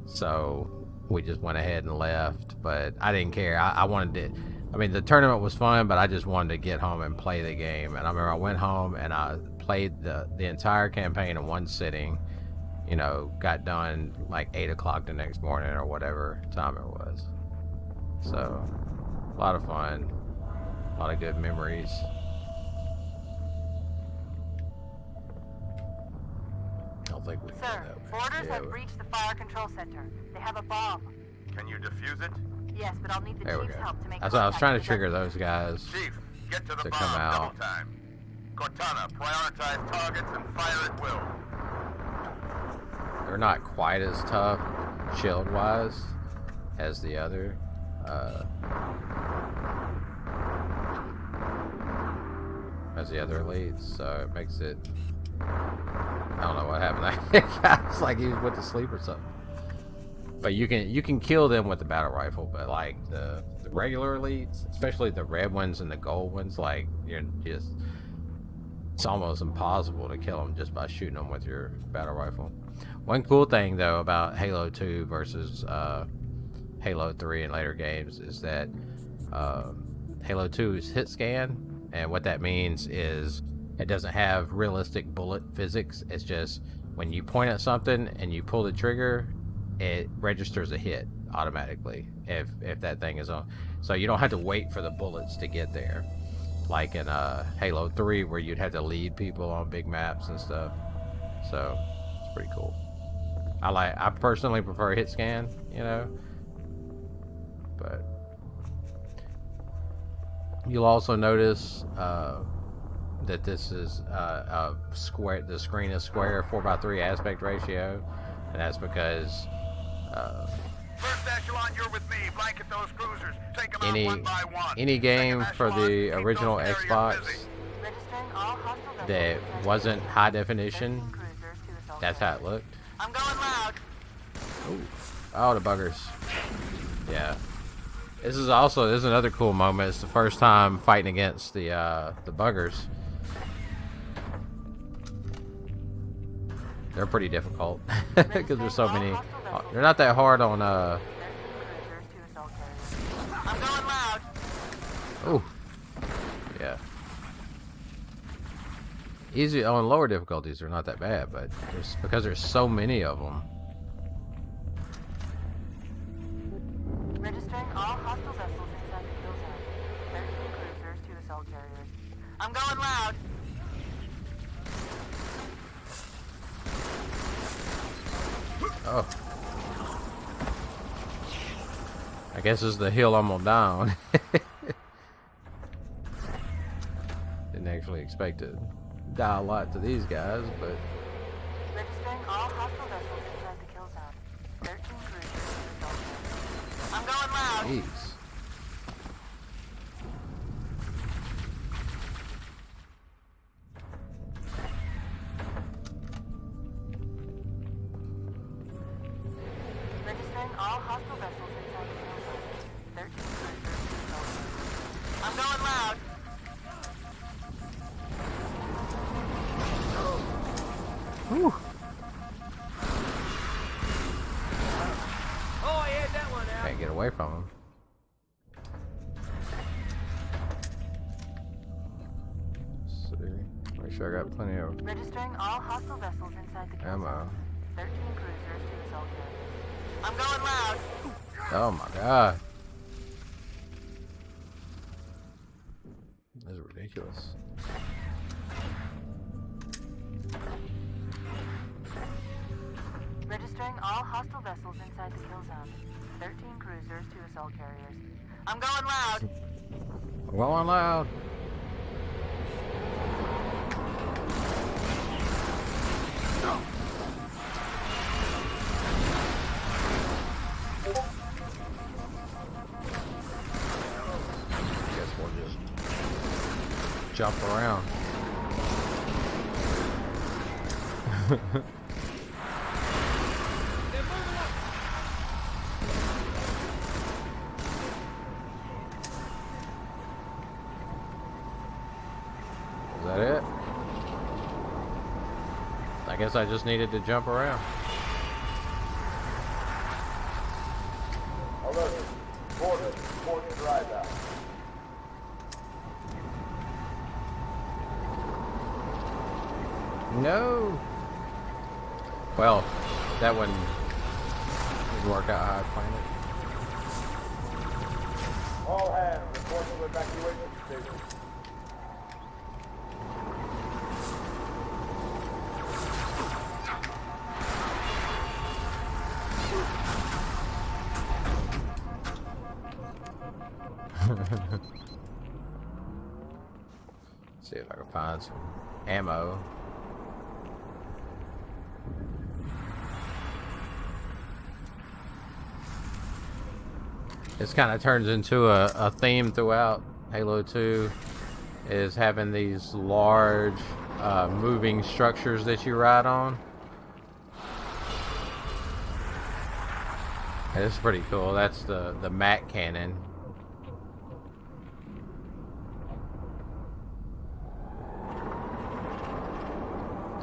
so we just went ahead and left. But I didn't care. I wanted to. I mean, the tournament was fun, but I just wanted to get home and play the game. And I remember I went home and I played the entire campaign in one sitting. Got done like 8 o'clock the next morning or whatever time it was. So, a lot of fun, a lot of good memories. I don't think we can do Sir, that. boarders have breached the fire control center. They have a bomb. Can you defuse it? Yes, but I'll need the There we chief's go. help to make That's what I was contact trying to with trigger them. those guys Chief, get to the to bomb. come out. Double time. Cortana, prioritize targets and fire at will. They're not quite as tough, shield wise, as the other. As the other elites, so it makes it. I don't know what happened. It's like he went to sleep or something. But you can kill them with the battle rifle, but like the regular elites, especially the red ones and the gold ones, like it's almost impossible to kill them just by shooting them with your battle rifle. One cool thing though about Halo 2 versus Halo 3 and later games is that Halo 2 is hit scan, and what that means is it doesn't have realistic bullet physics. It's just when you point at something and you pull the trigger, it registers a hit automatically if that thing is on. So you don't have to wait for the bullets to get there, like in Halo 3 where you'd have to lead people on big maps and stuff. So it's pretty cool. I personally prefer hit scan, but you'll also notice that this is a square. The screen is square, 4:3 aspect ratio, and that's because First echelon, you're with me. Blanket those cruisers. Take them out one by one. any game for the original Xbox Registering all hostile that wasn't high definition, that's how it looked. I'm going loud. Oh, the buggers. Yeah. This is another cool moment. It's the first time fighting against the buggers. They're pretty difficult because there's so many. They're not that hard on. I'm going loud. Oh, yeah. Easy on lower difficulties. They're not that bad, but because there's so many of them. Registering all hostile vessels inside the kill zone. 13 cruisers, 2 assault carriers. I'm going loud. Oh. I guess this is the hill I'm gonna die on. Didn't actually expect to die a lot to these guys, but. Registering all hostile vessels inside the kill zone. 13 cruisers, 2 assault carriers. I'm going loud. Jeez. Registering all hostile vessels inside the kill zone. 13 cruisers, 2 assault carriers. I'm going loud. Whew. Oh, I had that one out. Can't get away from him. Let's see. Make sure I got plenty of Registering all hostile vessels inside the kill ammo. zone. 13 cruisers, 2 assault carriers. I'm going loud. Oh my god. This is ridiculous. Registering all hostile vessels inside the kill zone. 13 cruisers, 2 assault carriers. I'm going loud. I'm going loud. Guess we'll just jump around. Is that it? I guess I just needed to jump around. Alert. Border. Port dry dock. No. Well, that one didn't work out how I planned it. All hands report to evacuation station. See if I can find some ammo. This kind of turns into a theme throughout Halo 2, is having these large moving structures that you ride on. And it's pretty cool. That's the MAC cannon.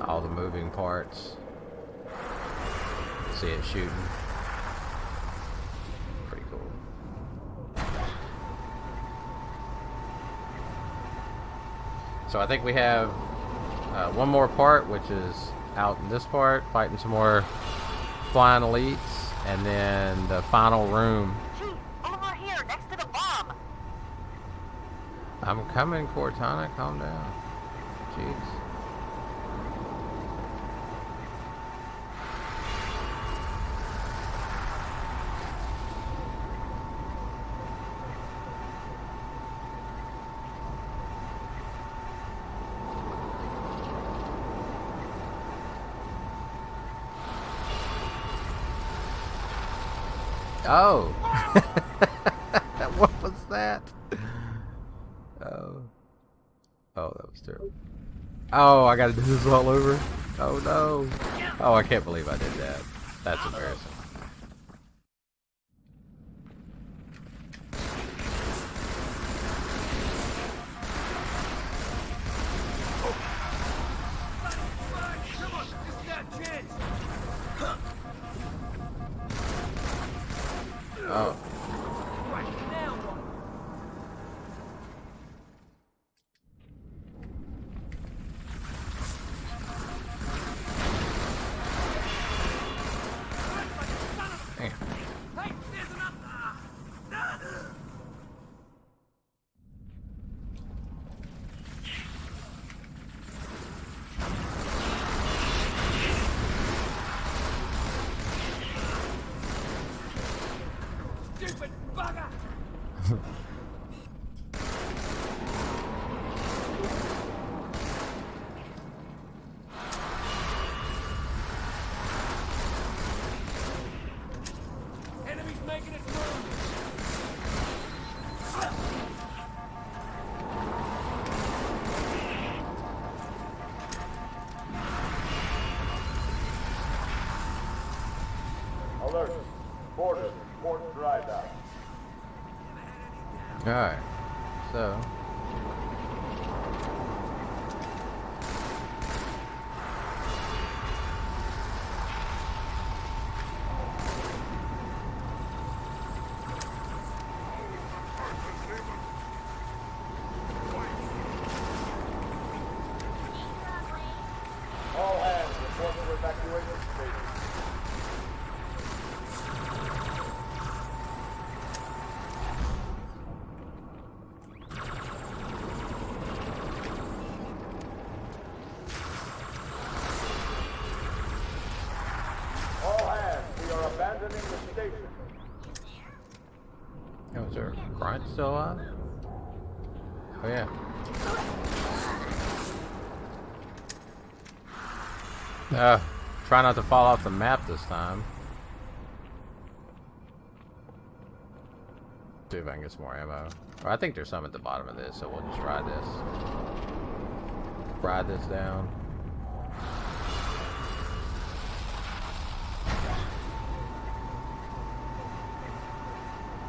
All the moving parts. See it shooting. Pretty cool. So I think we have one more part, which is out in this part, fighting some more flying elites, and then the final room. Chief, over here, next to the bomb. I'm coming, Cortana. Calm down. Jeez. Oh. What was that? Oh. Oh, that was terrible. Oh, I gotta do this all over? Oh no. Oh, I can't believe I did that. That's embarrassing. Enemy's making its move. Alert. Border. Port dry dock. Alright. So. All hands report to evacuation station. All hands, we are abandoning the station. Oh, is there a grunt still alive? Oh yeah. Try not to fall off the map this time. See if I can get some more ammo. Or I think there's some at the bottom of this, so we'll just ride this. Ride this down.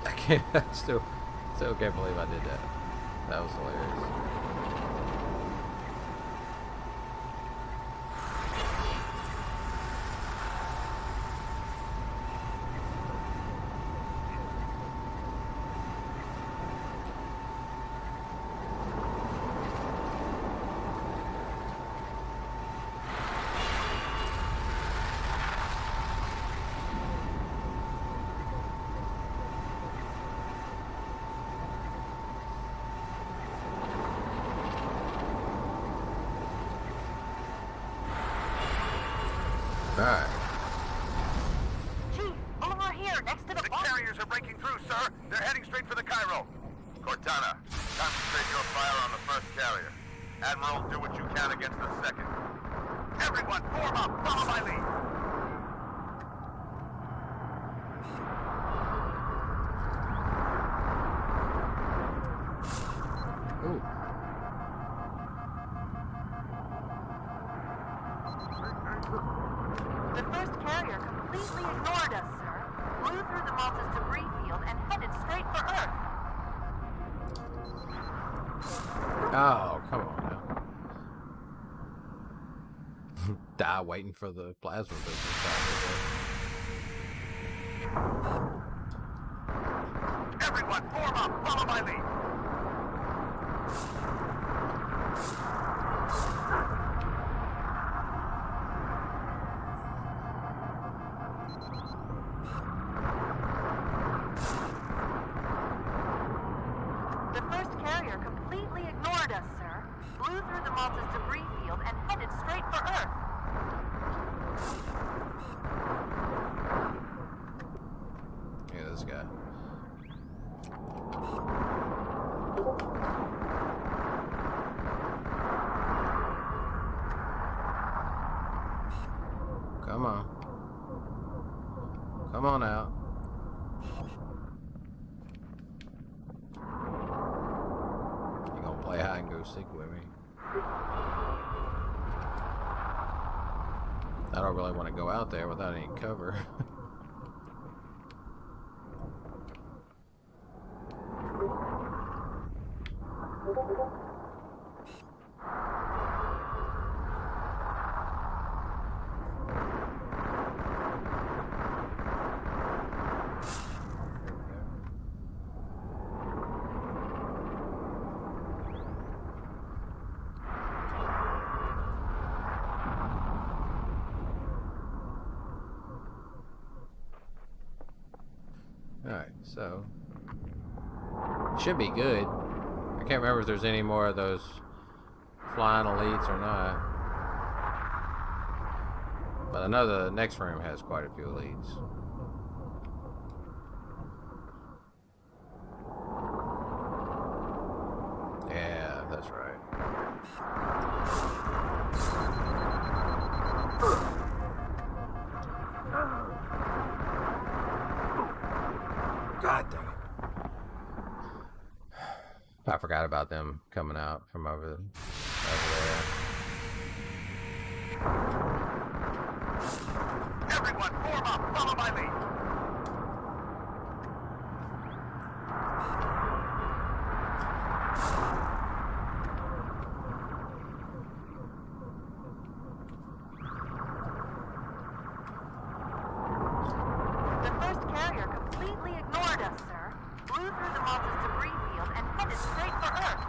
I can't. Still can't believe I did that. That was hilarious. Alright. Chief, over here, next to the carriers are breaking through, sir. They're heading straight for the Cairo. Cortana, concentrate your fire on the first carrier. Admiral, do what you can against the second. Everyone, form up. Follow my lead. Ooh. The first carrier completely ignored us, sir. Flew through the Malta's debris field and headed straight for Earth. Oh, come on now. Die waiting for the plasma business. Everyone, form up. Follow my lead. The first carrier completely ignored us, sir. Flew through the Malta's debris field and headed straight for Earth. Yeah, this guy. Come on. Come on out. You gonna play hide and go seek with me? I don't really want to go out there without any cover. Alright, so should be good. I can't remember if there's any more of those flying elites or not. But I know the next room has quite a few elites. God dang it. I forgot about them coming out from over there. Everyone, form up! Follow my lead! The first carrier completely ignored us, sir. Blew through the Malta's debris field and headed straight for Earth.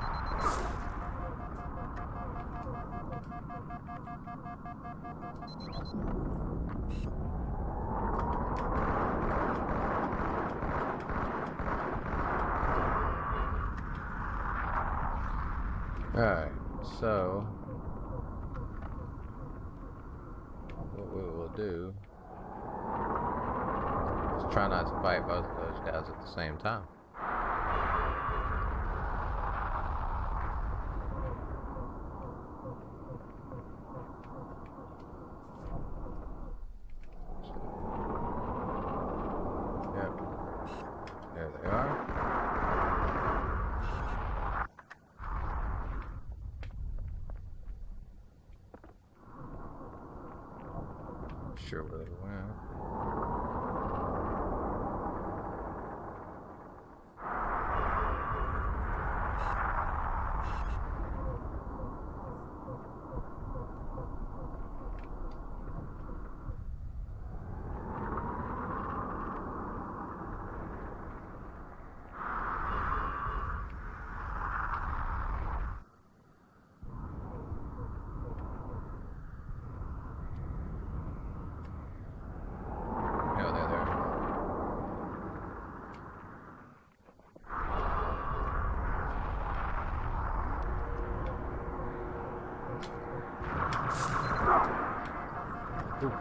Alright, so what we will do is try not to fight both of those guys at the same time. Yep. There they are. Sure where they went. Oh, they're there. Ooh.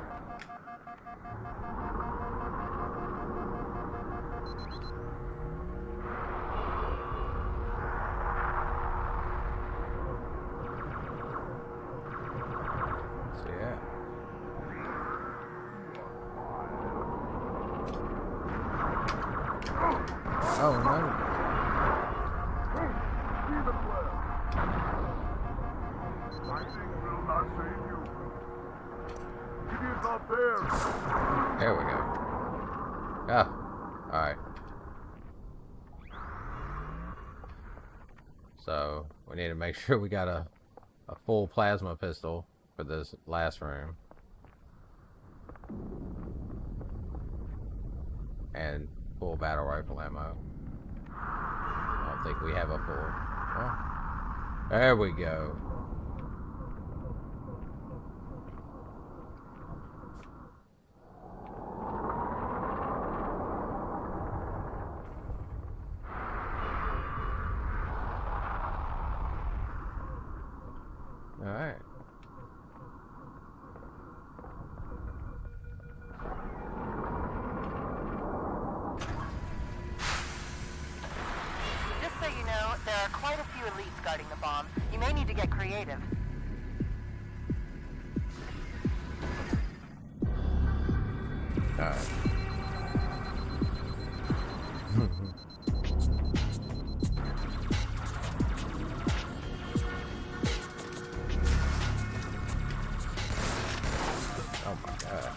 So yeah. Oh no. Fighting will not save you. It is not there. There we go. Ah. Alright. So we need to make sure we got a full plasma pistol for this last room. And full battle rifle ammo. I don't think we have a full. Oh, there we go. All right. Just so you know, there are quite a few elites guarding the bomb. You may need to get creative. All right. Oh my god.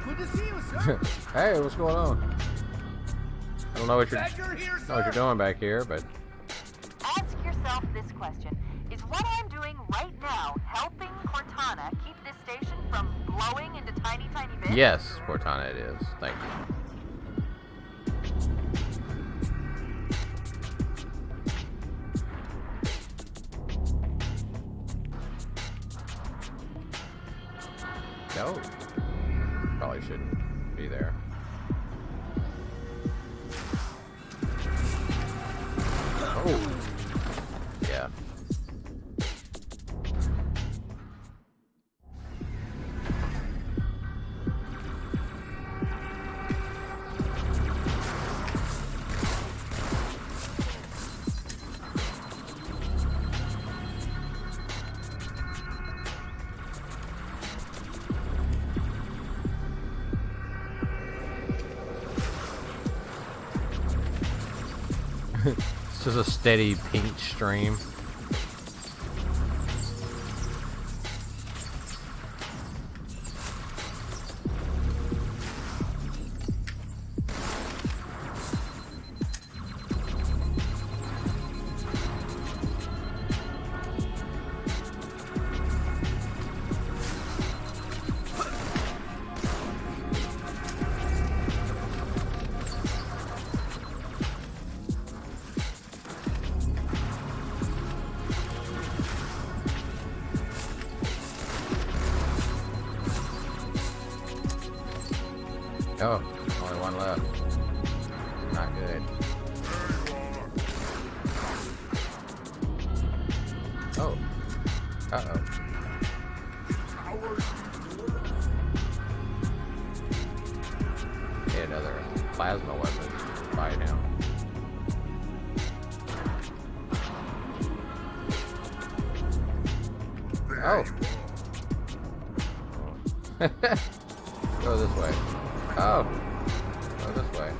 Good to see you, sir. Hey, what's going on? I don't know what Badger here, you're doing back here, but Ask yourself this question. Is what I'm doing right now helping Cortana keep this station from blowing into tiny, tiny bits? yes, Cortana it is. Thank you. No, probably shouldn't be there. Oh, yeah. It's just a steady pink stream. Oh, only one left. Not good. Oh. Uh-oh. Need another plasma weapon to fight him. Oh. Go this way. Oh. Go this way.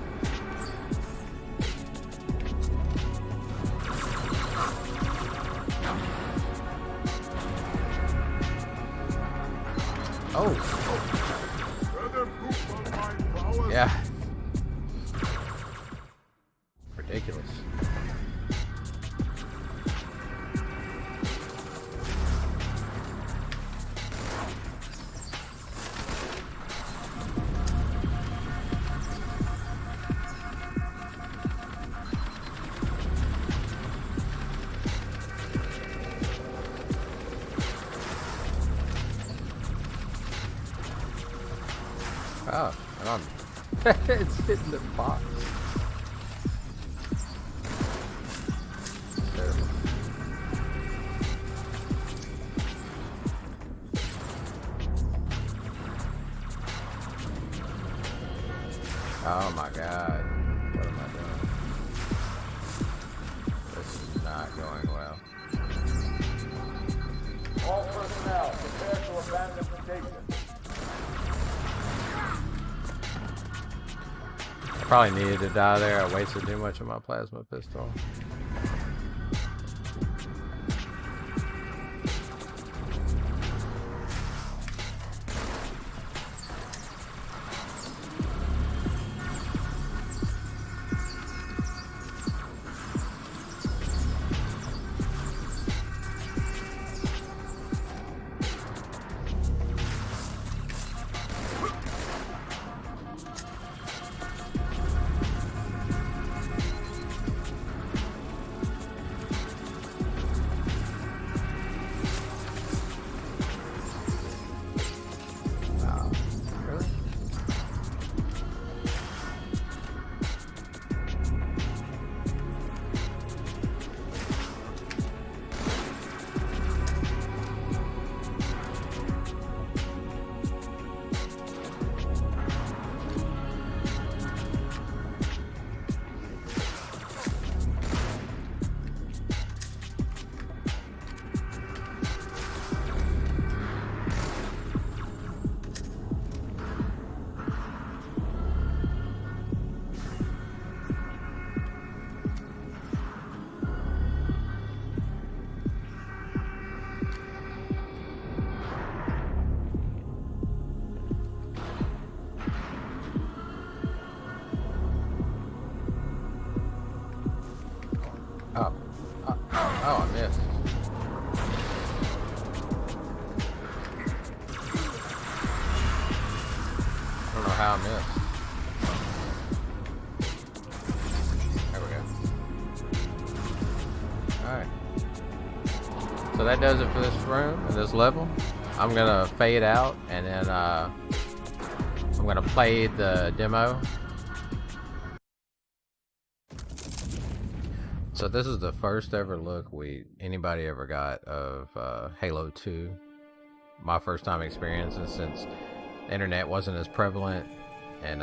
Oh. Yeah. Ridiculous. Oh, and I'm it's hitting the box. Terrible. Oh my god. What am I doing? This is not going well. All personnel, prepare to abandon the station. Probably needed to die there. I wasted too much of my plasma pistol. Oh, I missed. I don't know how I missed. There we go. Alright. So that does it for this room and this level. I'm gonna fade out and then I'm gonna play the demo. So this is the first ever look anybody ever got of Halo 2. My first time experiencing, since the internet wasn't as prevalent and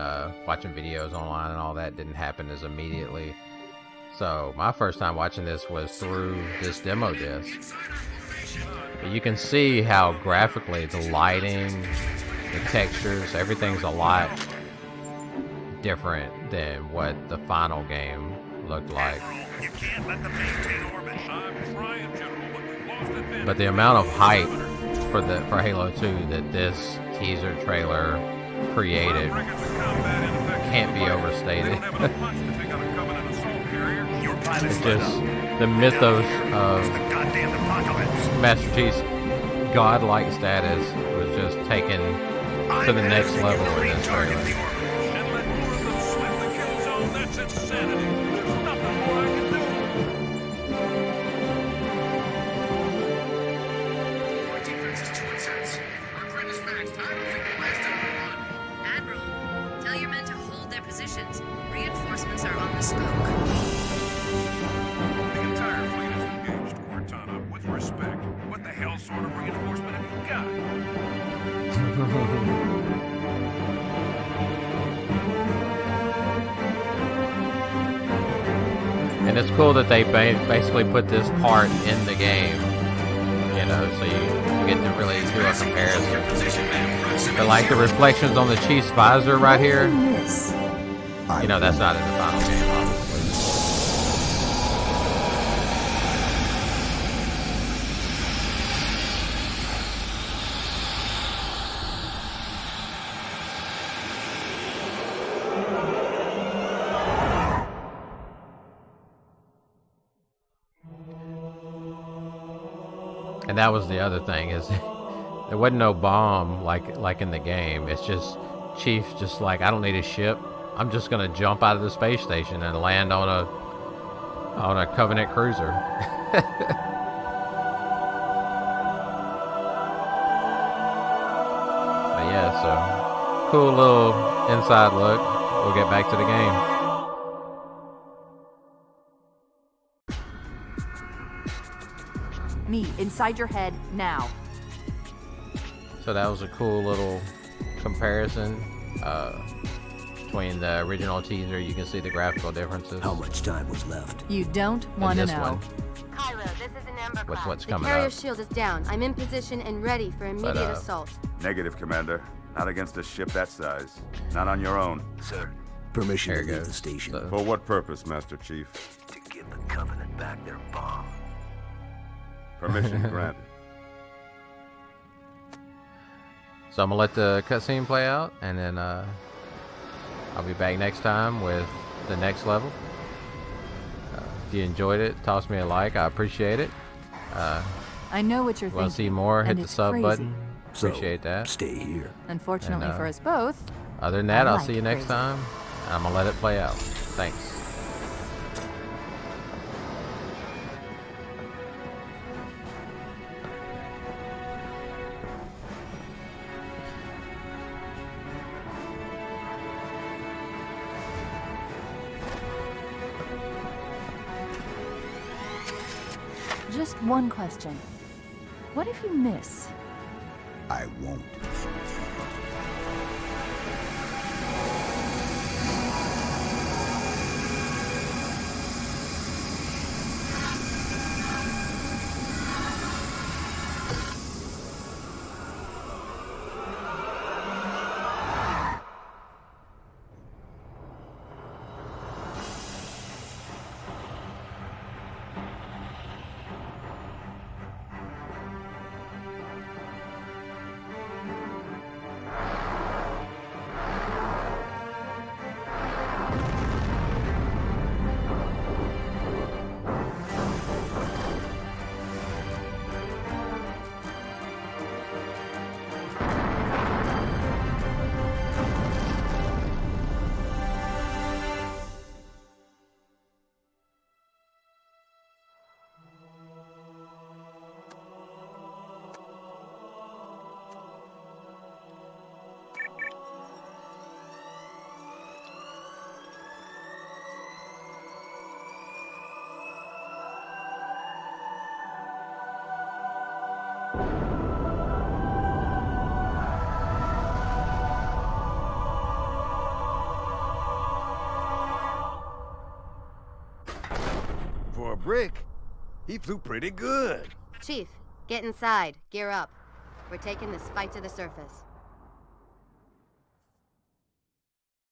watching videos online and all that didn't happen as immediately. So my first time watching this was through this demo disc. But you can see how graphically the lighting, the textures, everything's a lot different than what the final game looked like. You can't let them maintain orbit. I'm trying, General, but we've lost advantage. But the amount of hype for Halo 2 that this teaser trailer created can't be overstated. It's just the mythos of Master Chief's godlike status was just taken to the next level in this trailer. That's insanity. There's nothing more I can do. 14 versus 2 inserts. Our grid is maxed. I don't think we'll last everyone. Admiral, tell your men to hold their positions. Reinforcements are on the spoke. The entire fleet is engaged, Cortana. With respect, what the hell sort of reinforcement have you got? And it's cool that they basically put this part in the game, you know, so you get to really do a comparison. But like the reflections on the Chief's visor right here, you know, that's not in the final game, obviously. And that was the other thing, is there wasn't no bomb like in the game. It's just Chief just like, I don't need a ship. I'm just gonna jump out of the space station and land on a Covenant cruiser. But yeah, so cool little inside look. We'll get back to the game. Me, inside your head, now. So that was a cool little comparison between the original teaser. You can see the graphical differences. How much time was left? You don't want to know. Cairo, this is an Amber With class. what's The coming carrier up. shield is down. I'm in position and ready for immediate assault. Negative, Commander. Not against a ship that size. Not on your own. Sir, permission There to it leave the goes. station. For what purpose, Master Chief? To give the Covenant back their bomb. Permission granted. So I'm gonna let the cutscene play out, and then I'll be back next time with the next level. If you enjoyed it, toss me a like. I appreciate it. I know what you're Want to thinking. see more? Hit and the it's sub crazy. button. So, Appreciate that. Stay here. Unfortunately And, for us both. Other than that, I I'll like see you next crazy. time. I'm gonna let it play out. Thanks. Just one question. What if you miss? I won't. For a brick, he flew pretty good. Chief, get inside. Gear up. We're taking this fight to the surface.